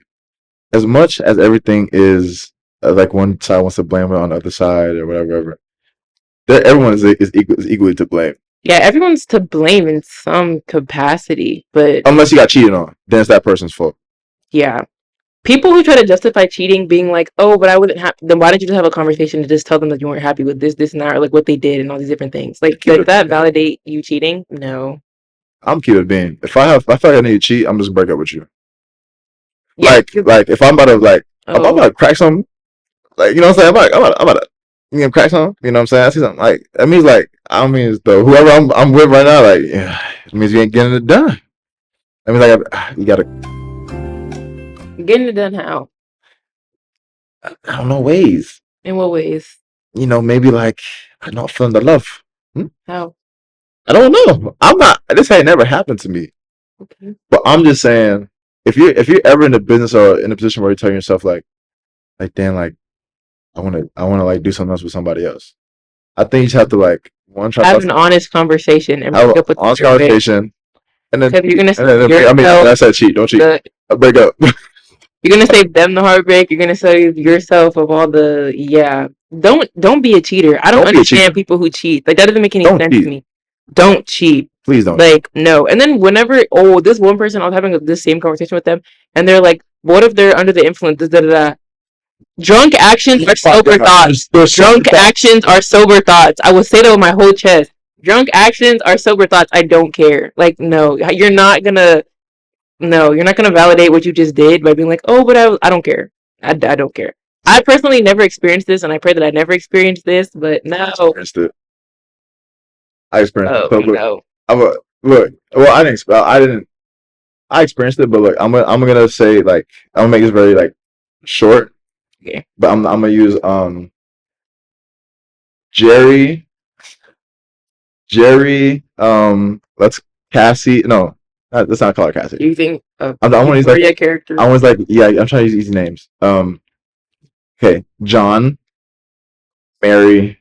as much as everything is like one side wants to blame it on the other side or whatever, everyone is equally to blame. Yeah, everyone's to blame in some capacity, but Unless you got cheated on, then it's that person's fault. yeah. People who try to justify cheating being like, oh, but I wasn't happy, then why didn't you just have a conversation to just tell them that you weren't happy with this, and that, or like what they did and all these different things? Like, does that validate you cheating? No. I'm keep it being. If I feel like I need to cheat, I'm just break up with you. Yeah, Like if I'm about to if I'm oh, about to crack something, like you know what I'm saying, I'm about to crack something. You know what I'm saying? I see something like that means like I mean the whoever I'm with right now, like yeah, it means you ain't getting it done. I mean like you gotta getting it done how? I don't know ways. In what ways? You know, maybe like I'm not feeling the love. How? I don't know. I'm not. This ain't never happened to me. Okay. But I'm just saying, if you're ever in a business or in a position where you're telling yourself like damn, like I want to like do something else with somebody else. I think you just have to like try have an honest conversation and have break an up with honest your bitch. conversation, and then Because you're gonna I mean, I said cheat, don't cheat. Break up. You're gonna save them the heartbreak. You're gonna save yourself of all the Don't be a cheater. I don't understand people who cheat. Like that doesn't make any sense to me. Don't cheat. Please don't. Like no. And then whenever this one person, I was having this same conversation with them, and they're like, "What if they're under the influence?" Da, da, da. Drunk actions are sober thoughts. Drunk actions are sober thoughts. I will say that with my whole chest. Drunk actions are sober thoughts. I don't care. Like no, you're not gonna validate what you just did by being like, oh, but I don't care. I don't care. I personally never experienced this, and I pray that I never experienced this, but no. I experienced it. So no. Look, well, I didn't. I experienced it, but look, I'm gonna say like I'm gonna make this very like short. Okay. But I'm gonna use Jerry. Let's Cassie. No, let's not call her Cassie. Do you think I want to use like character? I was like, yeah, I'm trying to use easy names. Okay, John, Mary,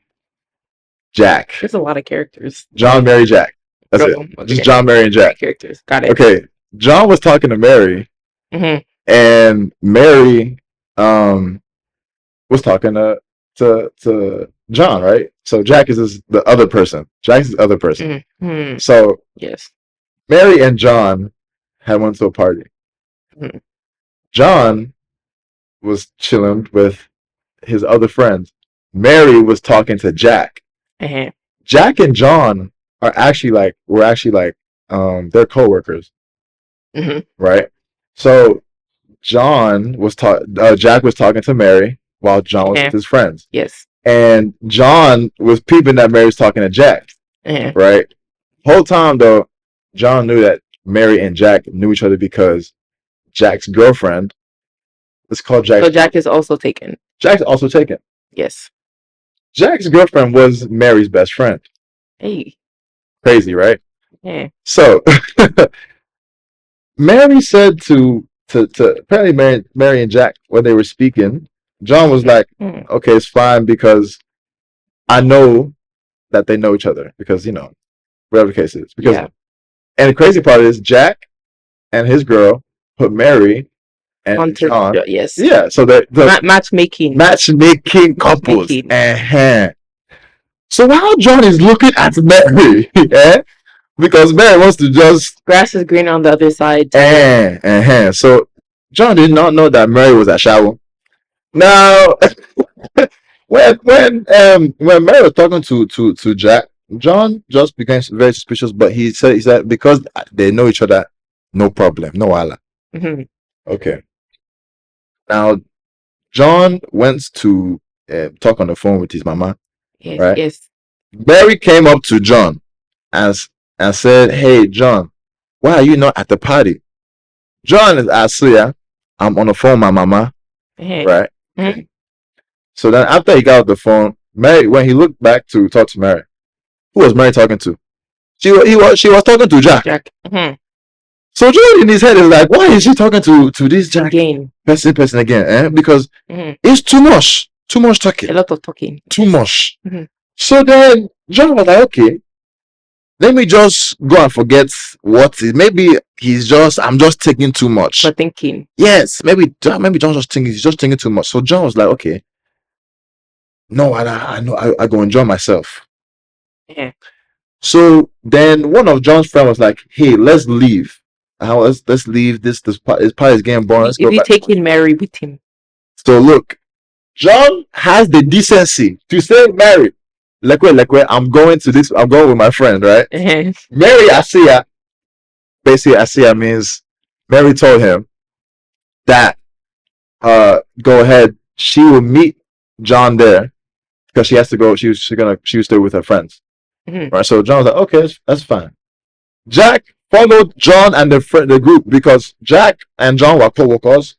Jack. There's a lot of characters. John, Mary, Jack. That's it. Okay. Just John, Mary, and Jack. Characters. Got it. Okay, John was talking to Mary, and Mary was talking to John, right? So Jack is the other person. Jack's the other person. So yes, Mary and John had went to a party. John was chilling with his other friends. Mary was talking to Jack. Jack and John are actually they're co-workers. Right? So Jack was talking to Mary while John was with his friends. Yes. And John was peeping that Mary was talking to Jack. Right? Whole time though, John knew that Mary and Jack knew each other because Jack's girlfriend, let's call Jack. So Jack is also taken. Jack's also taken. Yes. Jack's girlfriend was Mary's best friend. Hey. Crazy, right? Yeah. So Mary said to apparently Mary and Jack when they were speaking, John was like, okay, it's fine because I know that they know each other because, you know, whatever the case is. And the crazy part is Jack and his girl put Mary and John. Yes. Yeah. So the matchmaking couples. So now John is looking at Mary, because Mary wants to just grass is green on the other side. So John did not know that Mary was at shower. Now, when Mary was talking to Jack, John just became very suspicious. But he said because they know each other, no problem, no wala. Okay. Now, John went to talk on the phone with his mama. Yes. Right? Yes. Mary came up to John and said, "Hey, John, why are you not at the party?" John is asking, "I'm on the phone, my mama." Right? So then after he got off the phone, Mary, when he looked back to talk to Mary, who was Mary talking to? She was talking to Jack. So John in his head is like, why is she talking to this Jack Again. person again? Because Mhm. it's too much A talking, lot of talking. too much. Mhm. So then John was like, okay, let me just go and forget what is. Maybe I'm just taking too much. But thinking. Yes, maybe John just thinking he's just thinking too much. So John was like, okay, no, I know I go enjoy myself. Yeah. So then one of John's friends was like, hey, let's leave. Let's leave. This part is getting boring. Let's go Is he back. taking Mary with him? So look, John has the decency to say, Mary, I'm going with my friend, right? Uh-huh. Mary Asiya, basically Asiya means Mary told him that go ahead, she will meet John there because she has to go, she was stay with her friends. Mhm. Right. So John was like, okay, that's fine. Jack followed John and the group because Jack and John were co-workers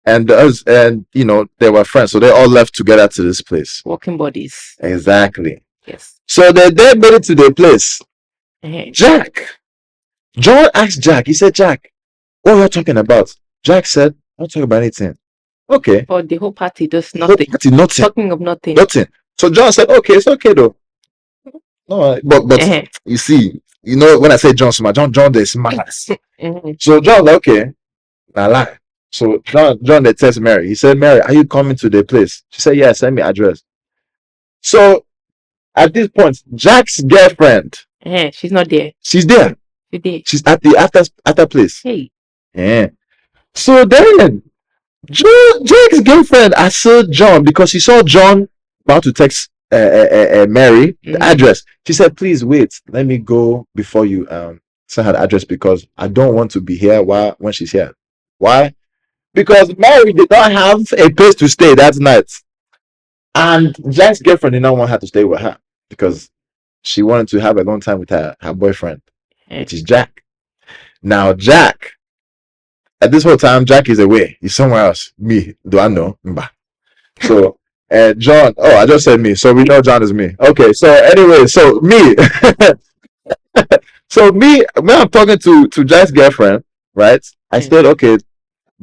and they were friends. So they all left together to this place. Walking bodies. Exactly. Yes. So they made it to the place. Uh-huh. John asked Jack, he said, Jack, what are you talking about? Jack said, I'm not talking about anything. Okay. For the whole party, just Whole nothing. party, nothing. Talking of nothing. Nothing. So John said, okay, it's okay though. No, but Uh-huh. you see, when I say John smart, John they smart. Mhm. So John was like, okay, I lie. So John they text Mary. He said, Mary, are you coming to the place? She said, yeah, send me address. So at this point, Jack's girlfriend, Uh-huh. She's not there. she's there. Today. She's at the after place. Hey. Yeah. So then Jack's girlfriend assailed John because she saw John about to text Mary the Mhm. address. She said, please wait, let me go before you send her the address because I don't want to be here when she's here. Why? Because Mary did not have a place to stay that night. And Jack's girlfriend did not want her to stay with her because she wanted to have a long time with her boyfriend, which is Jack. Now Jack, at this whole time, Jack is away. He's somewhere else. Me, do I know? Mba. So John, I just said me, so we know John is me. Okay, so anyway, so me. So me, when I'm talking to Jack's girlfriend, right? I said, okay,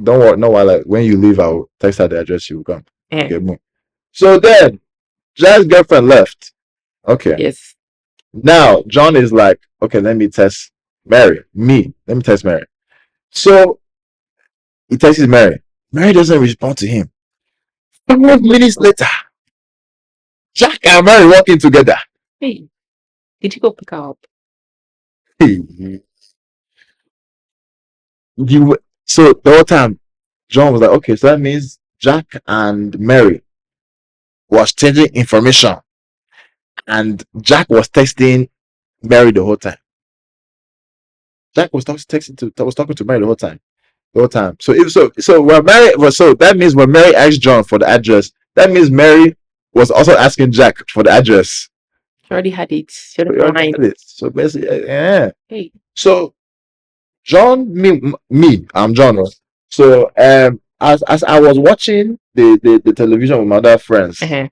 don't worry, no while when you leave, I'll text her the address, she will come. Yeah. Okay, boom. So then Jack's girlfriend left. Okay. Yes. Now John is like, okay, let me test Mary. Let me test Mary. So he texts Mary. Mary doesn't respond to him. 5 minutes later, Jack and Mary walking together. Hey. Did you go pick her up? So the whole time, John was like, okay, so that means Jack and Mary was changing information, and Jack was texting Mary the whole time. Jack was talking to Mary the whole time. So when Mary was that means when Mary asked John for the address, that means Mary was also asking Jack for the address. She already had it. She We already already had had it. So basically, yeah. Hey. So John, I'm John. So as I was watching the television with my other friends, Uh-huh.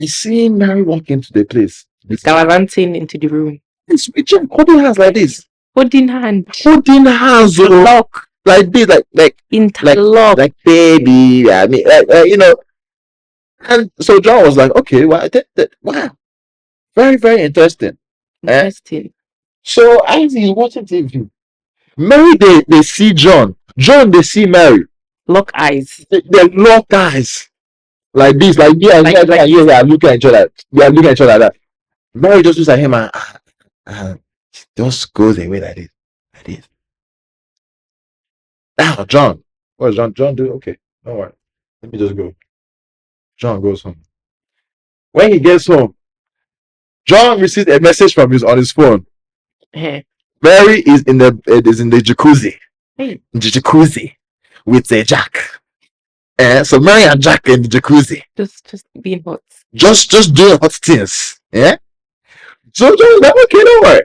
I see Mary walk into the place. Gallivanting into the room. It's Jack holding hands like this. Holding hands. Lock like this, like Interlock. like baby. I mean, And so John was like, okay, wow, wow, very very interesting. Interesting. So as he's watching TV, Mary they see John they see Mary. Lock eyes. They lock eyes like this, like yeah, Like- yeah, like- yeah, they are looking at each other. They are looking at each other like that. Mary just looks at him and just goes away like this, like this. Now John, what does John do? Okay, don't worry, let me just go. John goes home. When he gets home, John receives a message from on his phone. Uh-huh. Mary is in the jacuzzi. Hey. In the jacuzzi with Jack. So Mary and Jack in the jacuzzi. Just being hot. Just doing hot things. Yeah. So John was like, okay, don't worry.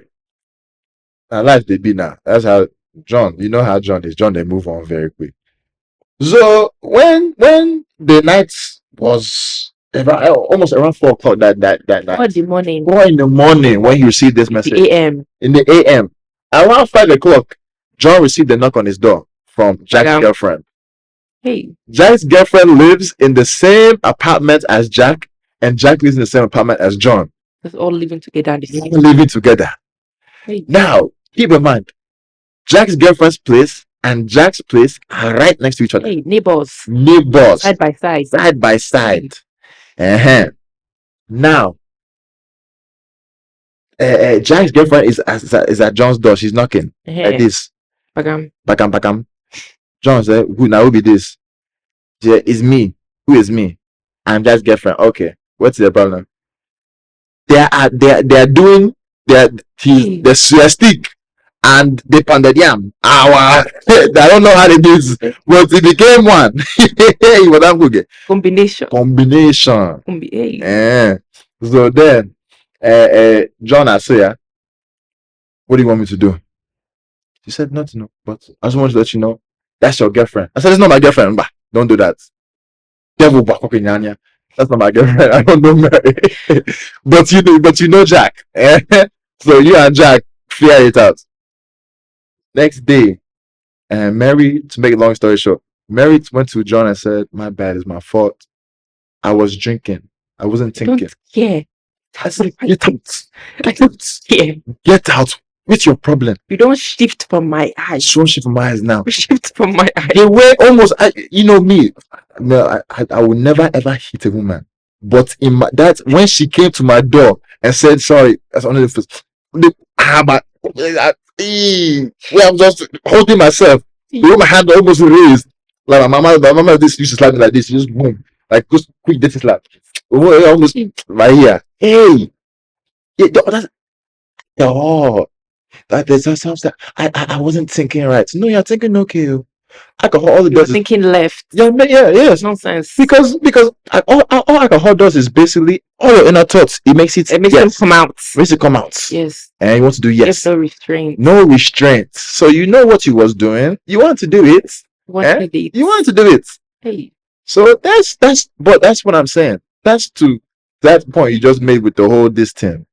Now life they be now. That's how John, you know how John is. John they move on very quick. So when the night was almost around 4 o'clock that night. All the morning. 4 in the morning when he received this message. The AM. In the AM. Around 5 o'clock, John received a knock on his door from Jack's Bagam. girlfriend. Hey, Jack's girlfriend lives in the same apartment as Jack, and Jack lives in the same apartment as John. let's all living together. This They're living together. Hey, Now, keep in mind, Jack's girlfriend's place and Jack's place are right next to each other. hey, neighbors, Neighbors, side by side. side by side. Now, Jack's girlfriend is at John's door. She's knocking like Hey, this. Bagam. Bakam. John said, "Who now will be this?" She said, "It's me. Who is me? I'm Jack's girlfriend." Okay, what's the problem? They are doing the stick and the pounded yam. I don't know how they do this, but it became one. Combination. Combination. Hey. So then, John asked her, "What do you want me to do?" She said, "Nothing, no, but I just want to let you know that's your girlfriend." I said, "It's not my girlfriend. Bah, don't do that. Devil bakokinyanya. That's not my girlfriend. I don't know Mary." but you know Jack. So you and Jack figure it out. Next day, Mary, to make a long story short, Mary went to John and said, "My bad, it's my fault. I was drinking. I wasn't thinking." Don't care. I said, "Get out. Get out. Yeah. Get out. What's your problem?" You don't shift from my eyes. Show shit from my eyes now. Shift from my eyes. They were almost, you know me. No, I would never ever hit a woman. But when she came to my door and said sorry, that's only the first. I'm just holding myself. With my hand almost raised. Like my mama used to slap me like this. Just boom, like just quick dirty slap. Almost right here. Hey, yeah, that sounds that I wasn't thinking right. No, you're thinking okay. Alcohol all it You're does is thinking left. yes. Nonsense. Because all alcohol does is basically all your inner thoughts. It makes it It makes them come out. makes it come out. Yes. And you want to do yes. There's no restraint. No restraint. So you know what you was doing. You want to do it. What Eh? did it? You want to do it. Hey. So that's what I'm saying. That's to that point you just made with the whole this thing.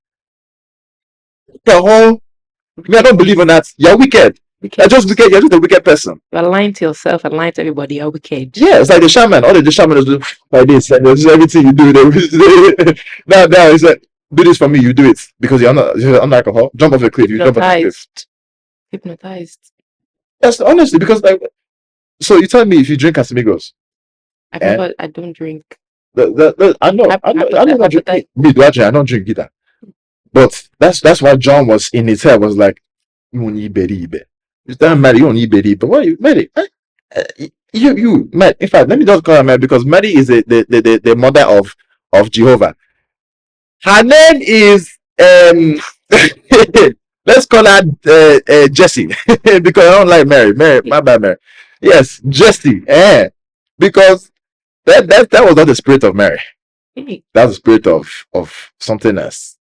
The whole I don't believe in that. You're wicked. You're just wicked. You're just a wicked person. You're lying to yourself and lying to everybody. You're wicked. Yeah, it's like the shaman. All the shaman is doing like this. And just everything you do. Now it's like, do this for me. You do it because you're on alcohol. Jump off the cliff. You jump off the cliff. Hypnotized. That's honestly because like. So you tell me if you drink Casamigos. I don't drink. I know. I drink. Me, do I drink? I don't drink either. But that's why John was in his head was like, you won't eat berry. You don't marry, you won't eat berry. But why you Mary? You Mary. In fact, let me just call her Mary because Mary is the mother of Jehovah. Her name is let's call her Jessie because I don't like Mary. Mary, my bad, Mary. Yes, Jessie. Because that was not the spirit of Mary. That was the spirit of something else.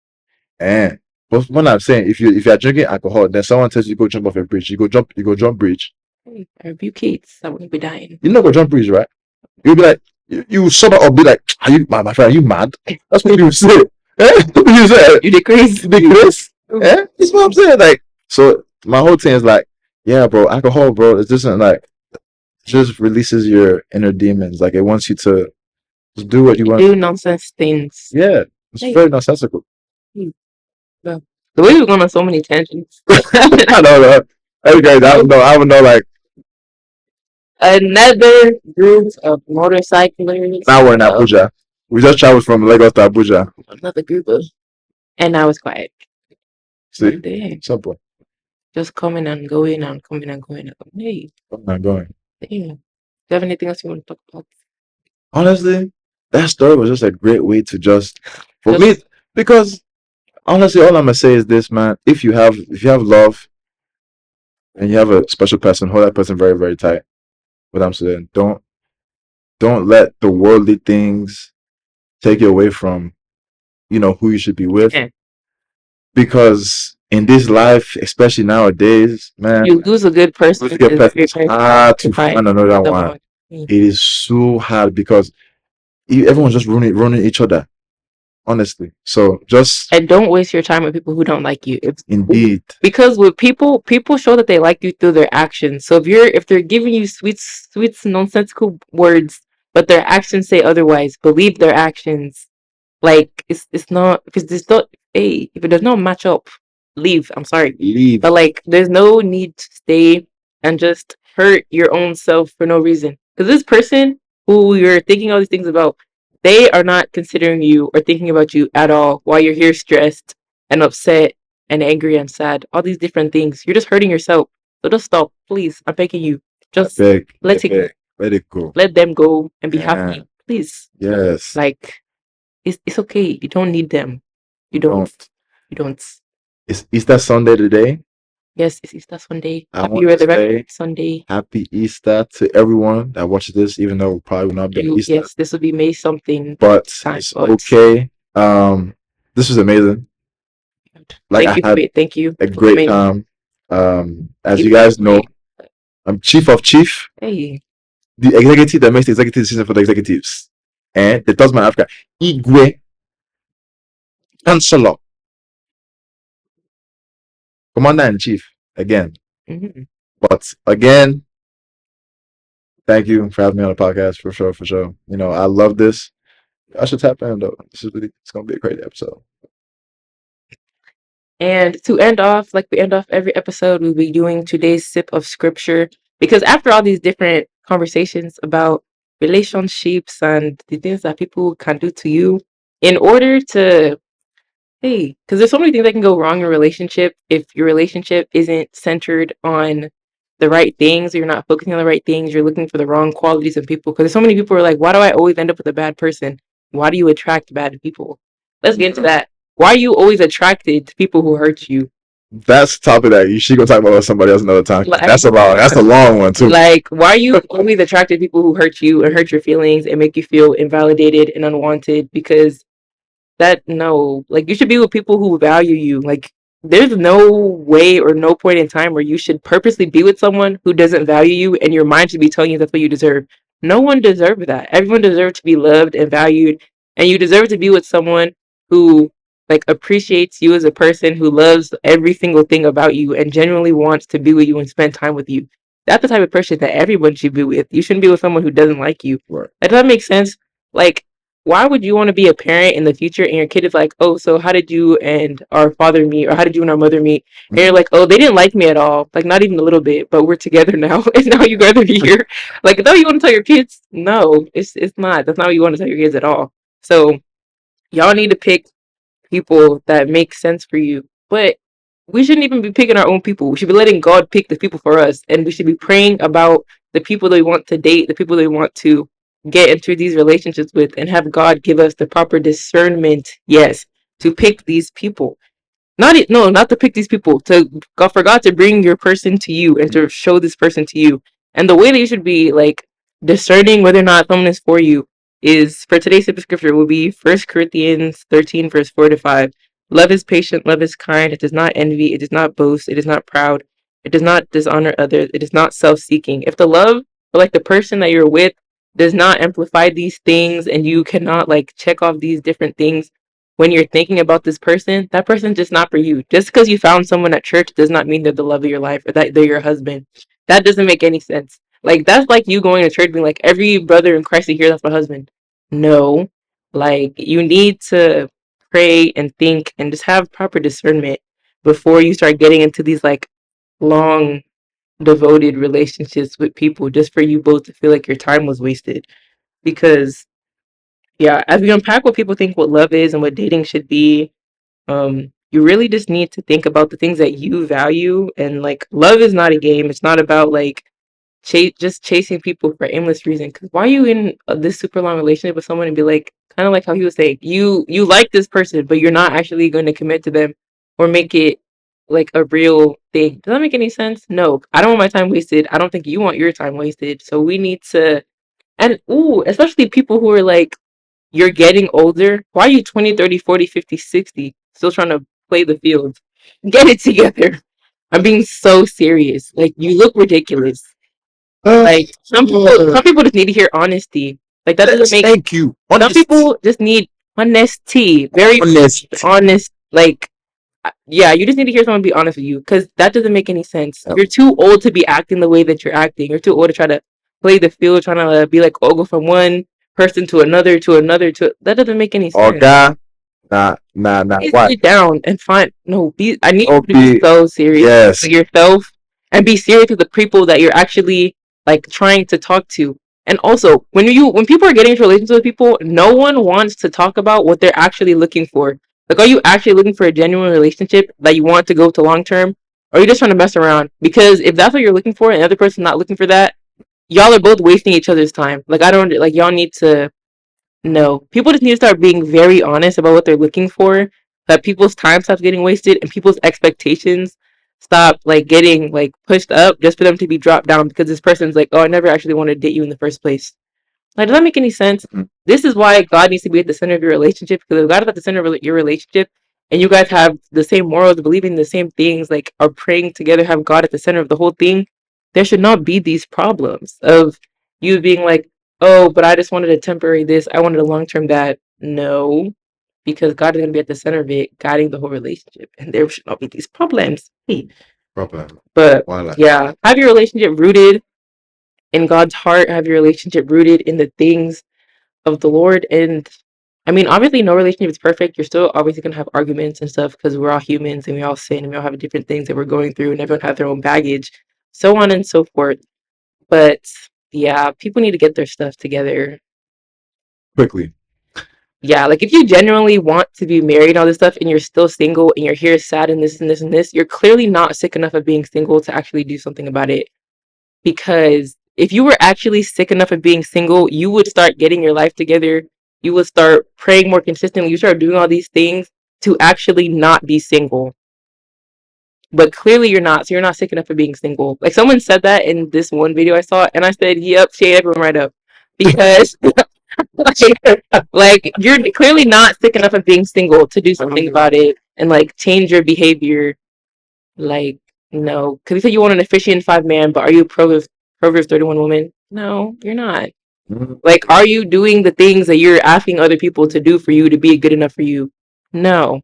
But when I'm saying if you are drinking alcohol, then someone tells you go jump off a bridge, you go jump bridge. I rebuke kids. I won't be dying. You know go jump bridge, right? You'll be like you sober up, be like, are you my friend? Are you mad? That's what you say. You say You decrease. That's what I'm saying. Like, so my whole thing is like, yeah, bro, alcohol, bro, it doesn't like just releases your inner demons. Like it wants you to just do what you want. Do nonsense things. Yeah, it's very nonsensical. The way we've gone on so many tangents. I don't know. Okay, I would know like another group of motorcyclists. now we're in Abuja. We just traveled from Lagos to Abuja. Another group of, and I was quiet. See, simple. Just coming and going and coming and going. Hey, I'm not going. damn. Do you have anything else you want to talk about? Honestly, that story was just a great way to just for me because honestly, all I'm gonna say is this, man. If you have love and you have a special person, hold that person very, very tight. What I'm saying, don't let the worldly things take you away from, who you should be with. Yeah. Because in this life, especially nowadays, man, you lose a good person. It's hard to find another one. It is so hard because everyone's just ruining each other honestly. So just And don't waste your time with people who don't like you. indeed, Because with people show that they like you through their actions. So if they're giving you sweet nonsensical words, but their actions say otherwise, believe their actions. Like it's not because it's not. Hey, if it does not match up, leave. I'm sorry, leave. but like there's no need to stay and just hurt your own self for no reason. Because this person who you're thinking all these things about, they are not considering you or thinking about you at all while you're here stressed and upset and angry and sad. All these different things. You're just hurting yourself. So just stop, please. I'm begging you. Just I beg, let I it beg. Let it go. let them go and be Yeah. happy, please. Yes. Like it's okay. You don't need them. You don't. You don't. It's Easter Sunday today. Yes, it's Easter Sunday. I Happy want to Resurrection say Sunday. Happy Easter to everyone that watches this, even though it probably will not be Easter. Yes, this will be May something. But time, it's but- okay. This was amazing. Like thank you, I had thank you. a for great coming. time. As Keep you guys it know, great. I'm chief of chief, Hey, the executive that makes the executive decision for the executives, and the Tasman Africa, Igwe, Chancellor, Commander in Chief again. mhm. But again, thank you for having me on the podcast for sure, for sure. You know, I love this. I should tap in though. It's gonna be a crazy episode. And to end off, like we end off every episode, we'll be doing today's sip of scripture. Because after all these different conversations about relationships and the things that people can do to you, in order to, hey, because there's so many things that can go wrong in a relationship if your relationship isn't centered on the right things, or you're not focusing on the right things, you're looking for the wrong qualities in people. Because there's so many people who are like, why do I always end up with a bad person? Why do you attract bad people? Let's get into that. Why are you always attracted to people who hurt you? That's a topic that you should go talk about with somebody else another time. Like- That's a long one too. Like, why are you always attracted to people who hurt you and hurt your feelings and make you feel invalidated and unwanted? Because no, like you should be with people who value you. Like, there's no way or no point in time where you should purposely be with someone who doesn't value you and your mind should be telling you that's what you deserve. No one deserves that. Everyone deserves to be loved and valued, and you deserve to be with someone who like appreciates you as a person, who loves every single thing about you and genuinely wants to be with you and spend time with you. That's the type of person that everyone should be with. You shouldn't be with someone who doesn't like you. Right. Does that make sense? Like, why would you want to be a parent in the future and your kid is like, oh, so how did you and our father meet, or how did you and our mother meet? And you're like, oh, they didn't like me at all, like not even a little bit, but we're together now, and now you guys are here. Like, is that what you want to tell your kids? No, it's not. That's not what you want to tell your kids at all. So y'all need to pick people that make sense for you. But we shouldn't even be picking our own people. We should be letting God pick the people for us, and we should be praying about the people that we want to date, the people that we want to get into these relationships with, and have God give us the proper discernment, yes, to pick these people. Not to pick these people, for God to bring your person to you and to show this person to you. And the way that you should be like discerning whether or not someone is for you is, for today's scripture, will be 1 Corinthians 13, verse 4 to 5. Love is patient, love is kind, it does not envy, it does not boast, it is not proud, it does not dishonor others, it is not self-seeking. If the love or like the person that you're with does not amplify these things, and you cannot like check off these different things when you're thinking about this person, that person's just not for you. Just because you found someone at church does not mean they're the love of your life or that they're your husband. That doesn't make any sense. Like, that's like you going to church being like, every brother in Christ here, that's my husband. No. Like, you need to pray and think and just have proper discernment before you start getting into these like long devoted relationships with people just for you both to feel like your time was wasted. Because yeah, as we unpack what people think what love is and what dating should be, you really just need to think about the things that you value. And like, love is not a game. It's not about like just chasing people for aimless reason. Because why are you in this super long relationship with someone and be like, kind of like how he was saying, you like this person, but you're not actually going to commit to them or make it like a real thing. Does that make any sense? No, I don't want my time wasted. I don't think you want your time wasted. So we need to, and especially people who are like, you're getting older. Why are you 20, 30, 40, 50, 60 still trying to play the field? Get it together. I'm being so serious. Like, you look ridiculous. Like, some people just need to hear honesty. Like, that doesn't make Thank you. some people just need Honesty. Very Honest. honest. Like, yeah, you just need to hear someone be honest with you because that doesn't make any sense. Yep. You're too old to be acting the way that you're acting. You're too old to try to play the field, trying to be like, oh, go from one person to another to another to that doesn't make any sense. Okay. Nah. Please Why? sit down and find no. I need Oh, you to be be so serious yes. with yourself and be serious with the people that you're actually like trying to talk to. And also, when people are getting into relationships with people, no one wants to talk about what they're actually looking for. Like, are you actually looking for a genuine relationship that you want to go to long term, or are you just trying to mess around? Because if that's what you're looking for, and the other person's not looking for that, y'all are both wasting each other's time. Like, I don't like y'all need to no, people just need to start being very honest about what they're looking for. That people's time stops getting wasted and people's expectations stop like getting like pushed up just for them to be dropped down because this person's like, oh, I never actually wanted to date you in the first place. Like, does that make any sense? Mhm. This is why God needs to be at the center of your relationship because if God is at the center of your relationship and you guys have the same morals, believing the same things, like are praying together, have God at the center of the whole thing, there should not be these problems of you being like, oh, but I just wanted a temporary this, I wanted a long term that. No, because God is going to be at the center of it, guiding the whole relationship, and there should not be these problems. Hey. Problem. But Why like yeah, have your relationship rooted in God's heart, have your relationship rooted in the things of the Lord. And I mean, obviously, no relationship is perfect. You're still obviously going to have arguments and stuff because we're all humans and we all sin and we all have different things that we're going through and everyone has their own baggage, so on and so forth. But yeah, people need to get their stuff together. quickly? Yeah, like if you genuinely want to be married and all this stuff and you're still single and you're here sad and this and this and this, you're clearly not sick enough of being single to actually do something about it. Because if you were actually sick enough of being single, you would start getting your life together. You would start praying more consistently. You start doing all these things to actually not be single. But clearly you're not. So you're not sick enough of being single. Like someone said that in this one video I saw, and I said, yep, shade everyone right up. Because like you're clearly not sick enough of being single to do something about it and like change your behavior. Like, no, because you said you want an efficient 5 man, but are you a Proverbs 31 woman? No, you're not. Mhm. Like, are you doing the things that you're asking other people to do for you to be good enough for you? No.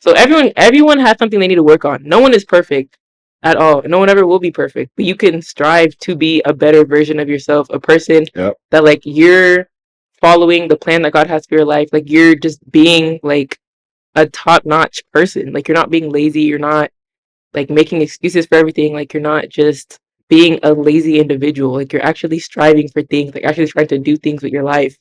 So everyone has something they need to work on. No one is perfect at all. No one ever will be perfect, but you can strive to be a better version of yourself, a person Yep. that like you're following the plan that God has for your life. Like you're just being like a top-notch person. Like you're not being lazy, you're not like making excuses for everything. Like you're not just being a lazy individual. Like you're actually striving for things, like actually trying to do things with your life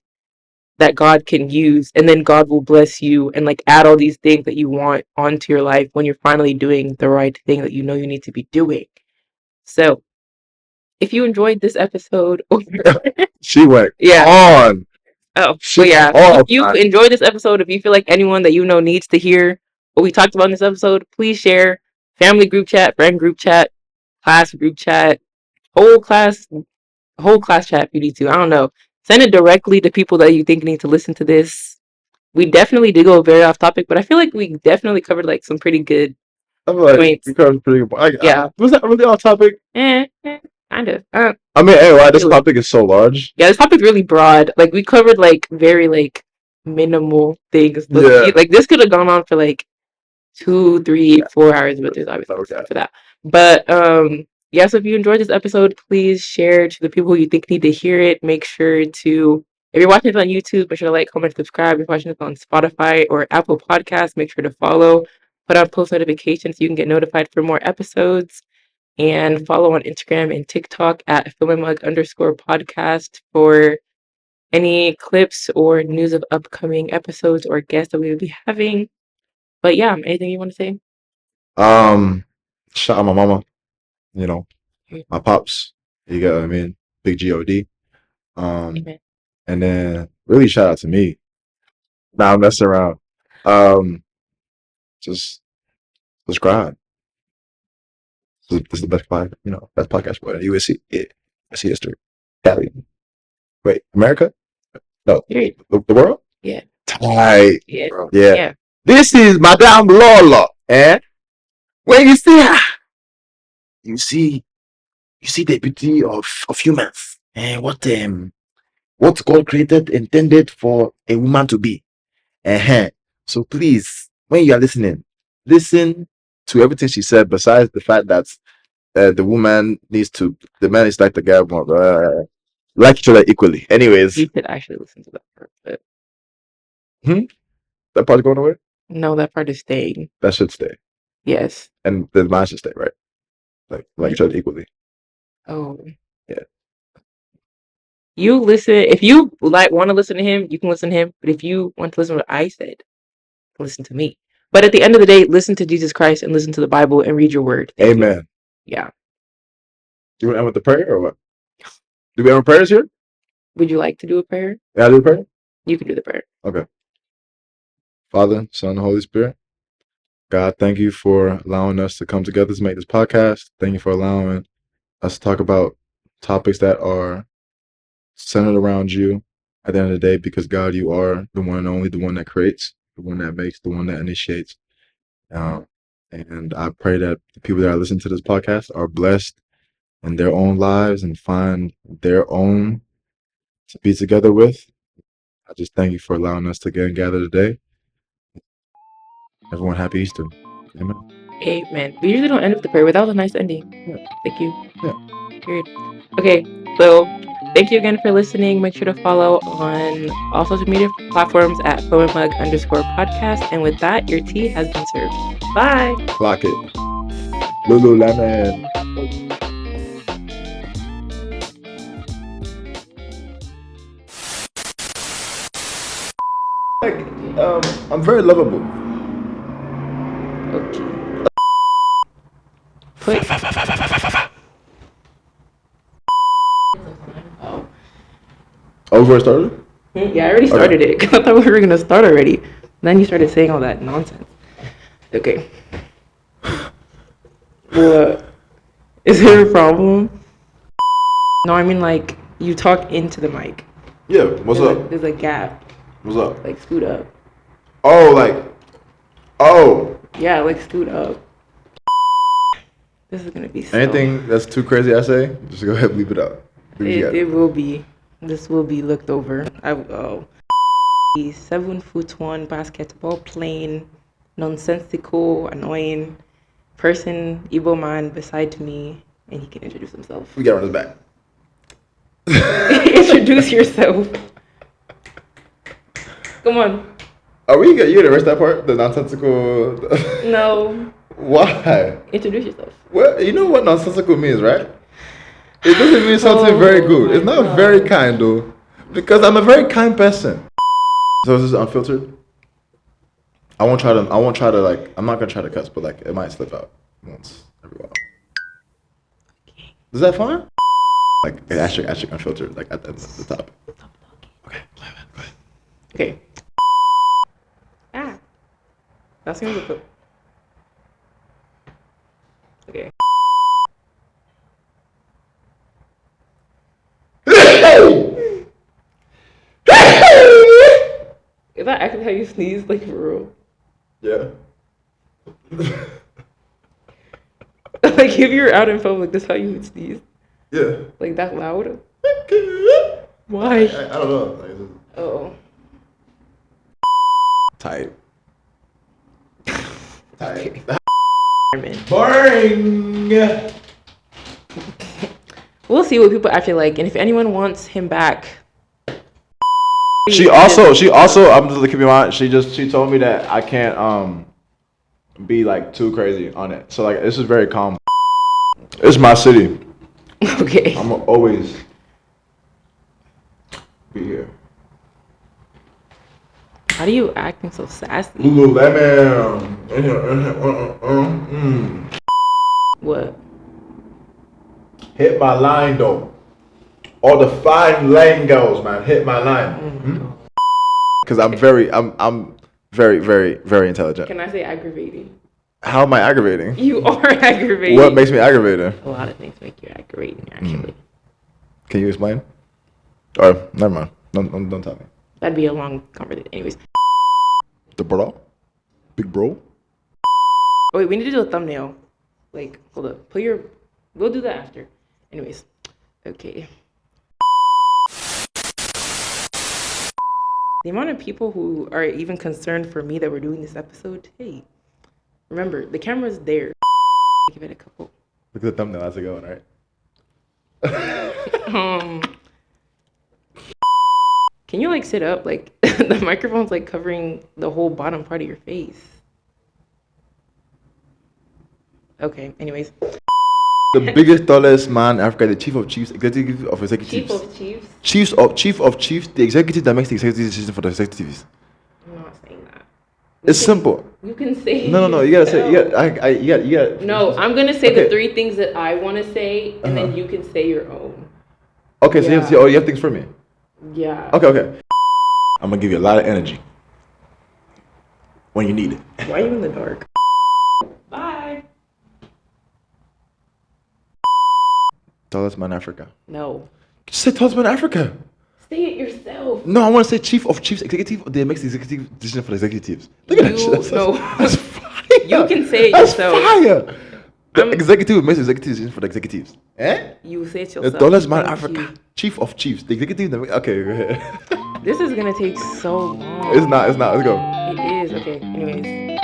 that God can use, and then God will bless you and like add all these things that you want onto your life when you're finally doing the right thing that you know you need to be doing. So if you enjoyed this episode, She went yeah. on. Oh, She but yeah, all if you time. enjoyed this episode, if you feel like anyone that you know needs to hear what we talked about in this episode, please share. Family group chat, friend group chat, class group chat, whole class, whole class chat if you need to. I don't know. Send it directly to people that you think need to listen to this. We definitely did go very off topic, but I feel like we definitely covered like some pretty good I feel like points. we covered pretty good. Yeah. Was that really off topic? Kind of. I mean, hey, why this Really. topic is so large? Yeah, this topic's really broad. Like we covered like very like minimal things. Yeah. Like this could have gone on for like 2, 3, 4 hours, but there's obviously Okay. time for that. But yeah, so if you enjoyed this episode, please share to the people who you think need to hear it. Make sure to, if you're watching this on YouTube, make sure to like, comment, subscribe. If you're watching this on Spotify or Apple Podcasts, make sure to follow, put on post notifications so you can get notified for more episodes. And follow on Instagram and TikTok at @filmmug_podcast for any clips or news of upcoming episodes or guests that we will be having. But yeah, anything you want to say? Shout out my mama. You know, my pops. You get what I mean? Big God. Amen. And then really shout out to me. Nah, I'm messing around. Just subscribe. This is the best podcast, best podcast for USC. Yeah, USC history. Cali. Wait, America? No, Period. the world? Yeah. Tight. Yeah. Bro. Yeah. Yeah. This is Madame Lola. And when you see her, you see the beauty of humans and what God created intended for a woman to be. So please, when you are listening, listen to everything she said. Besides the fact that the man needs to like the guy more, like each other equally. Anyways, You should actually listen to that part. But that part's going away. no, that part is staying. That should stay, Yes. and the man should stay, right? Like each other equally. Oh. Yeah. You listen. If you want to listen to him, you can listen to him. But if you want to listen to what I said, listen to me. But at the end of the day, listen to Jesus Christ and listen to the Bible and read your word. Thank you. Amen. Yeah. You want to end with the prayer or what? Do we have prayers here? Would you like to do a prayer? Yeah, I do the prayer. You can do the prayer. Okay. Father, Son, and Holy Spirit. God, thank you for allowing us to come together to make this podcast. Thank you for allowing us to talk about topics that are centered around you at the end of the day, because God, you are the one and only, the one that creates, the one that makes, the one that initiates. And I pray that the people that are listening to this podcast are blessed in their own lives and find their own to be together with. I just thank you for allowing us to get and gather today. Everyone, happy Easter. Amen. Amen. We usually don't end with the prayer. That was a nice ending. Yeah. Thank you. Yeah. Period. Okay, so thank you again for listening. Make sure to follow on all social media platforms at _podcast. And with that, your tea has been served. Bye. Clock it. Lululemon. I'm very lovable. Okay. Put. Oh, where it started? Yeah, I already started it. 'Cause I thought we were gonna start already. Then you started saying all that nonsense. Okay. What? Is there a problem? No, I mean like you talk into the mic. Yeah, what's up? There's a gap. What's up? Like scoot up. Yeah, like scoot up. This is gonna be so... Anything that's too crazy I say, just go ahead and leave it out. It will be. This will be looked over. 7'1" basketball playing, nonsensical, annoying person, Igbo man beside me, and he can introduce himself. We got on his back. Introduce yourself. Come on. Are we you gonna erase that part? The nonsensical. No. Why? Introduce yourself. Well, you know what nonsensical means, right? It doesn't mean something very good. It's not very kind though, because I'm a very kind person. So this is unfiltered. I won't try to like. I'm not gonna try to cuss, but like it might slip out once every while. Okay. Is that fine? Like actually unfiltered, like at the top. Okay, go ahead. Okay. Ah. That's gonna be okay. Is that actually how you sneeze, like for real? Yeah. Like if you're out in public, that's how you would sneeze? Yeah. Like that loud? Why? I don't know. Oh. Tight. Okay. Boring. We'll see what people actually like, and if anyone wants him back. She also, I'm just keeping in mind, she told me that I can't be like too crazy on it. So like this is very calm. It's my city. Okay. I'm gonna always be here. How do you acting so sassy? Lululemon. What? Hit my line though. All the 5 lane girls, man, hit my line. Because I'm very, very, very intelligent. Can I say aggravating? How am I aggravating? You are aggravating. What makes me aggravating? A lot of things make you aggravating, actually. Can you explain? Or never mind. Don't tell me. That'd be a long conversation. Anyways. The bro? Big bro? Oh, wait, we need to do a thumbnail. Like, hold up. We'll do that after. Anyways. Okay. The amount of people who are even concerned for me that we're doing this episode. Hey, remember the camera's there. Give it a couple. Look at the thumbnail. How's it going, right? Can you like sit up? Like the microphone's like covering the whole bottom part of your face. Okay. Anyways. The biggest, tallest man in Africa, the chief of chiefs, executive of executives. Chief of chiefs. Chief of chiefs, the executive that makes the executive decision for the executives. I'm not saying that. It's simple. You can say. No. You gotta say. You gotta. No, I'm gonna say Okay. the 3 things that I want to say, and then you can say your own. Okay, so Yeah. you have things for me. Yeah. Okay. I'm gonna give you a lot of energy when you need it. Why are you in the dark? Bye. Tallest man in Africa. No. Just say tallest man in Africa. Say it yourself. No, I want to say chief of chiefs, executive. They makes the executive decision for the executives. Look at that shit. No. That's fire. You can say it That's yourself. fire. The executive makes the executive decision for the executives. Eh? You say it The yourself. tallest man in Thank Africa. you. Chief of chiefs. The executive. Okay, go ahead. This is gonna take so long. It's not. Let's go. It is. Okay. Anyways.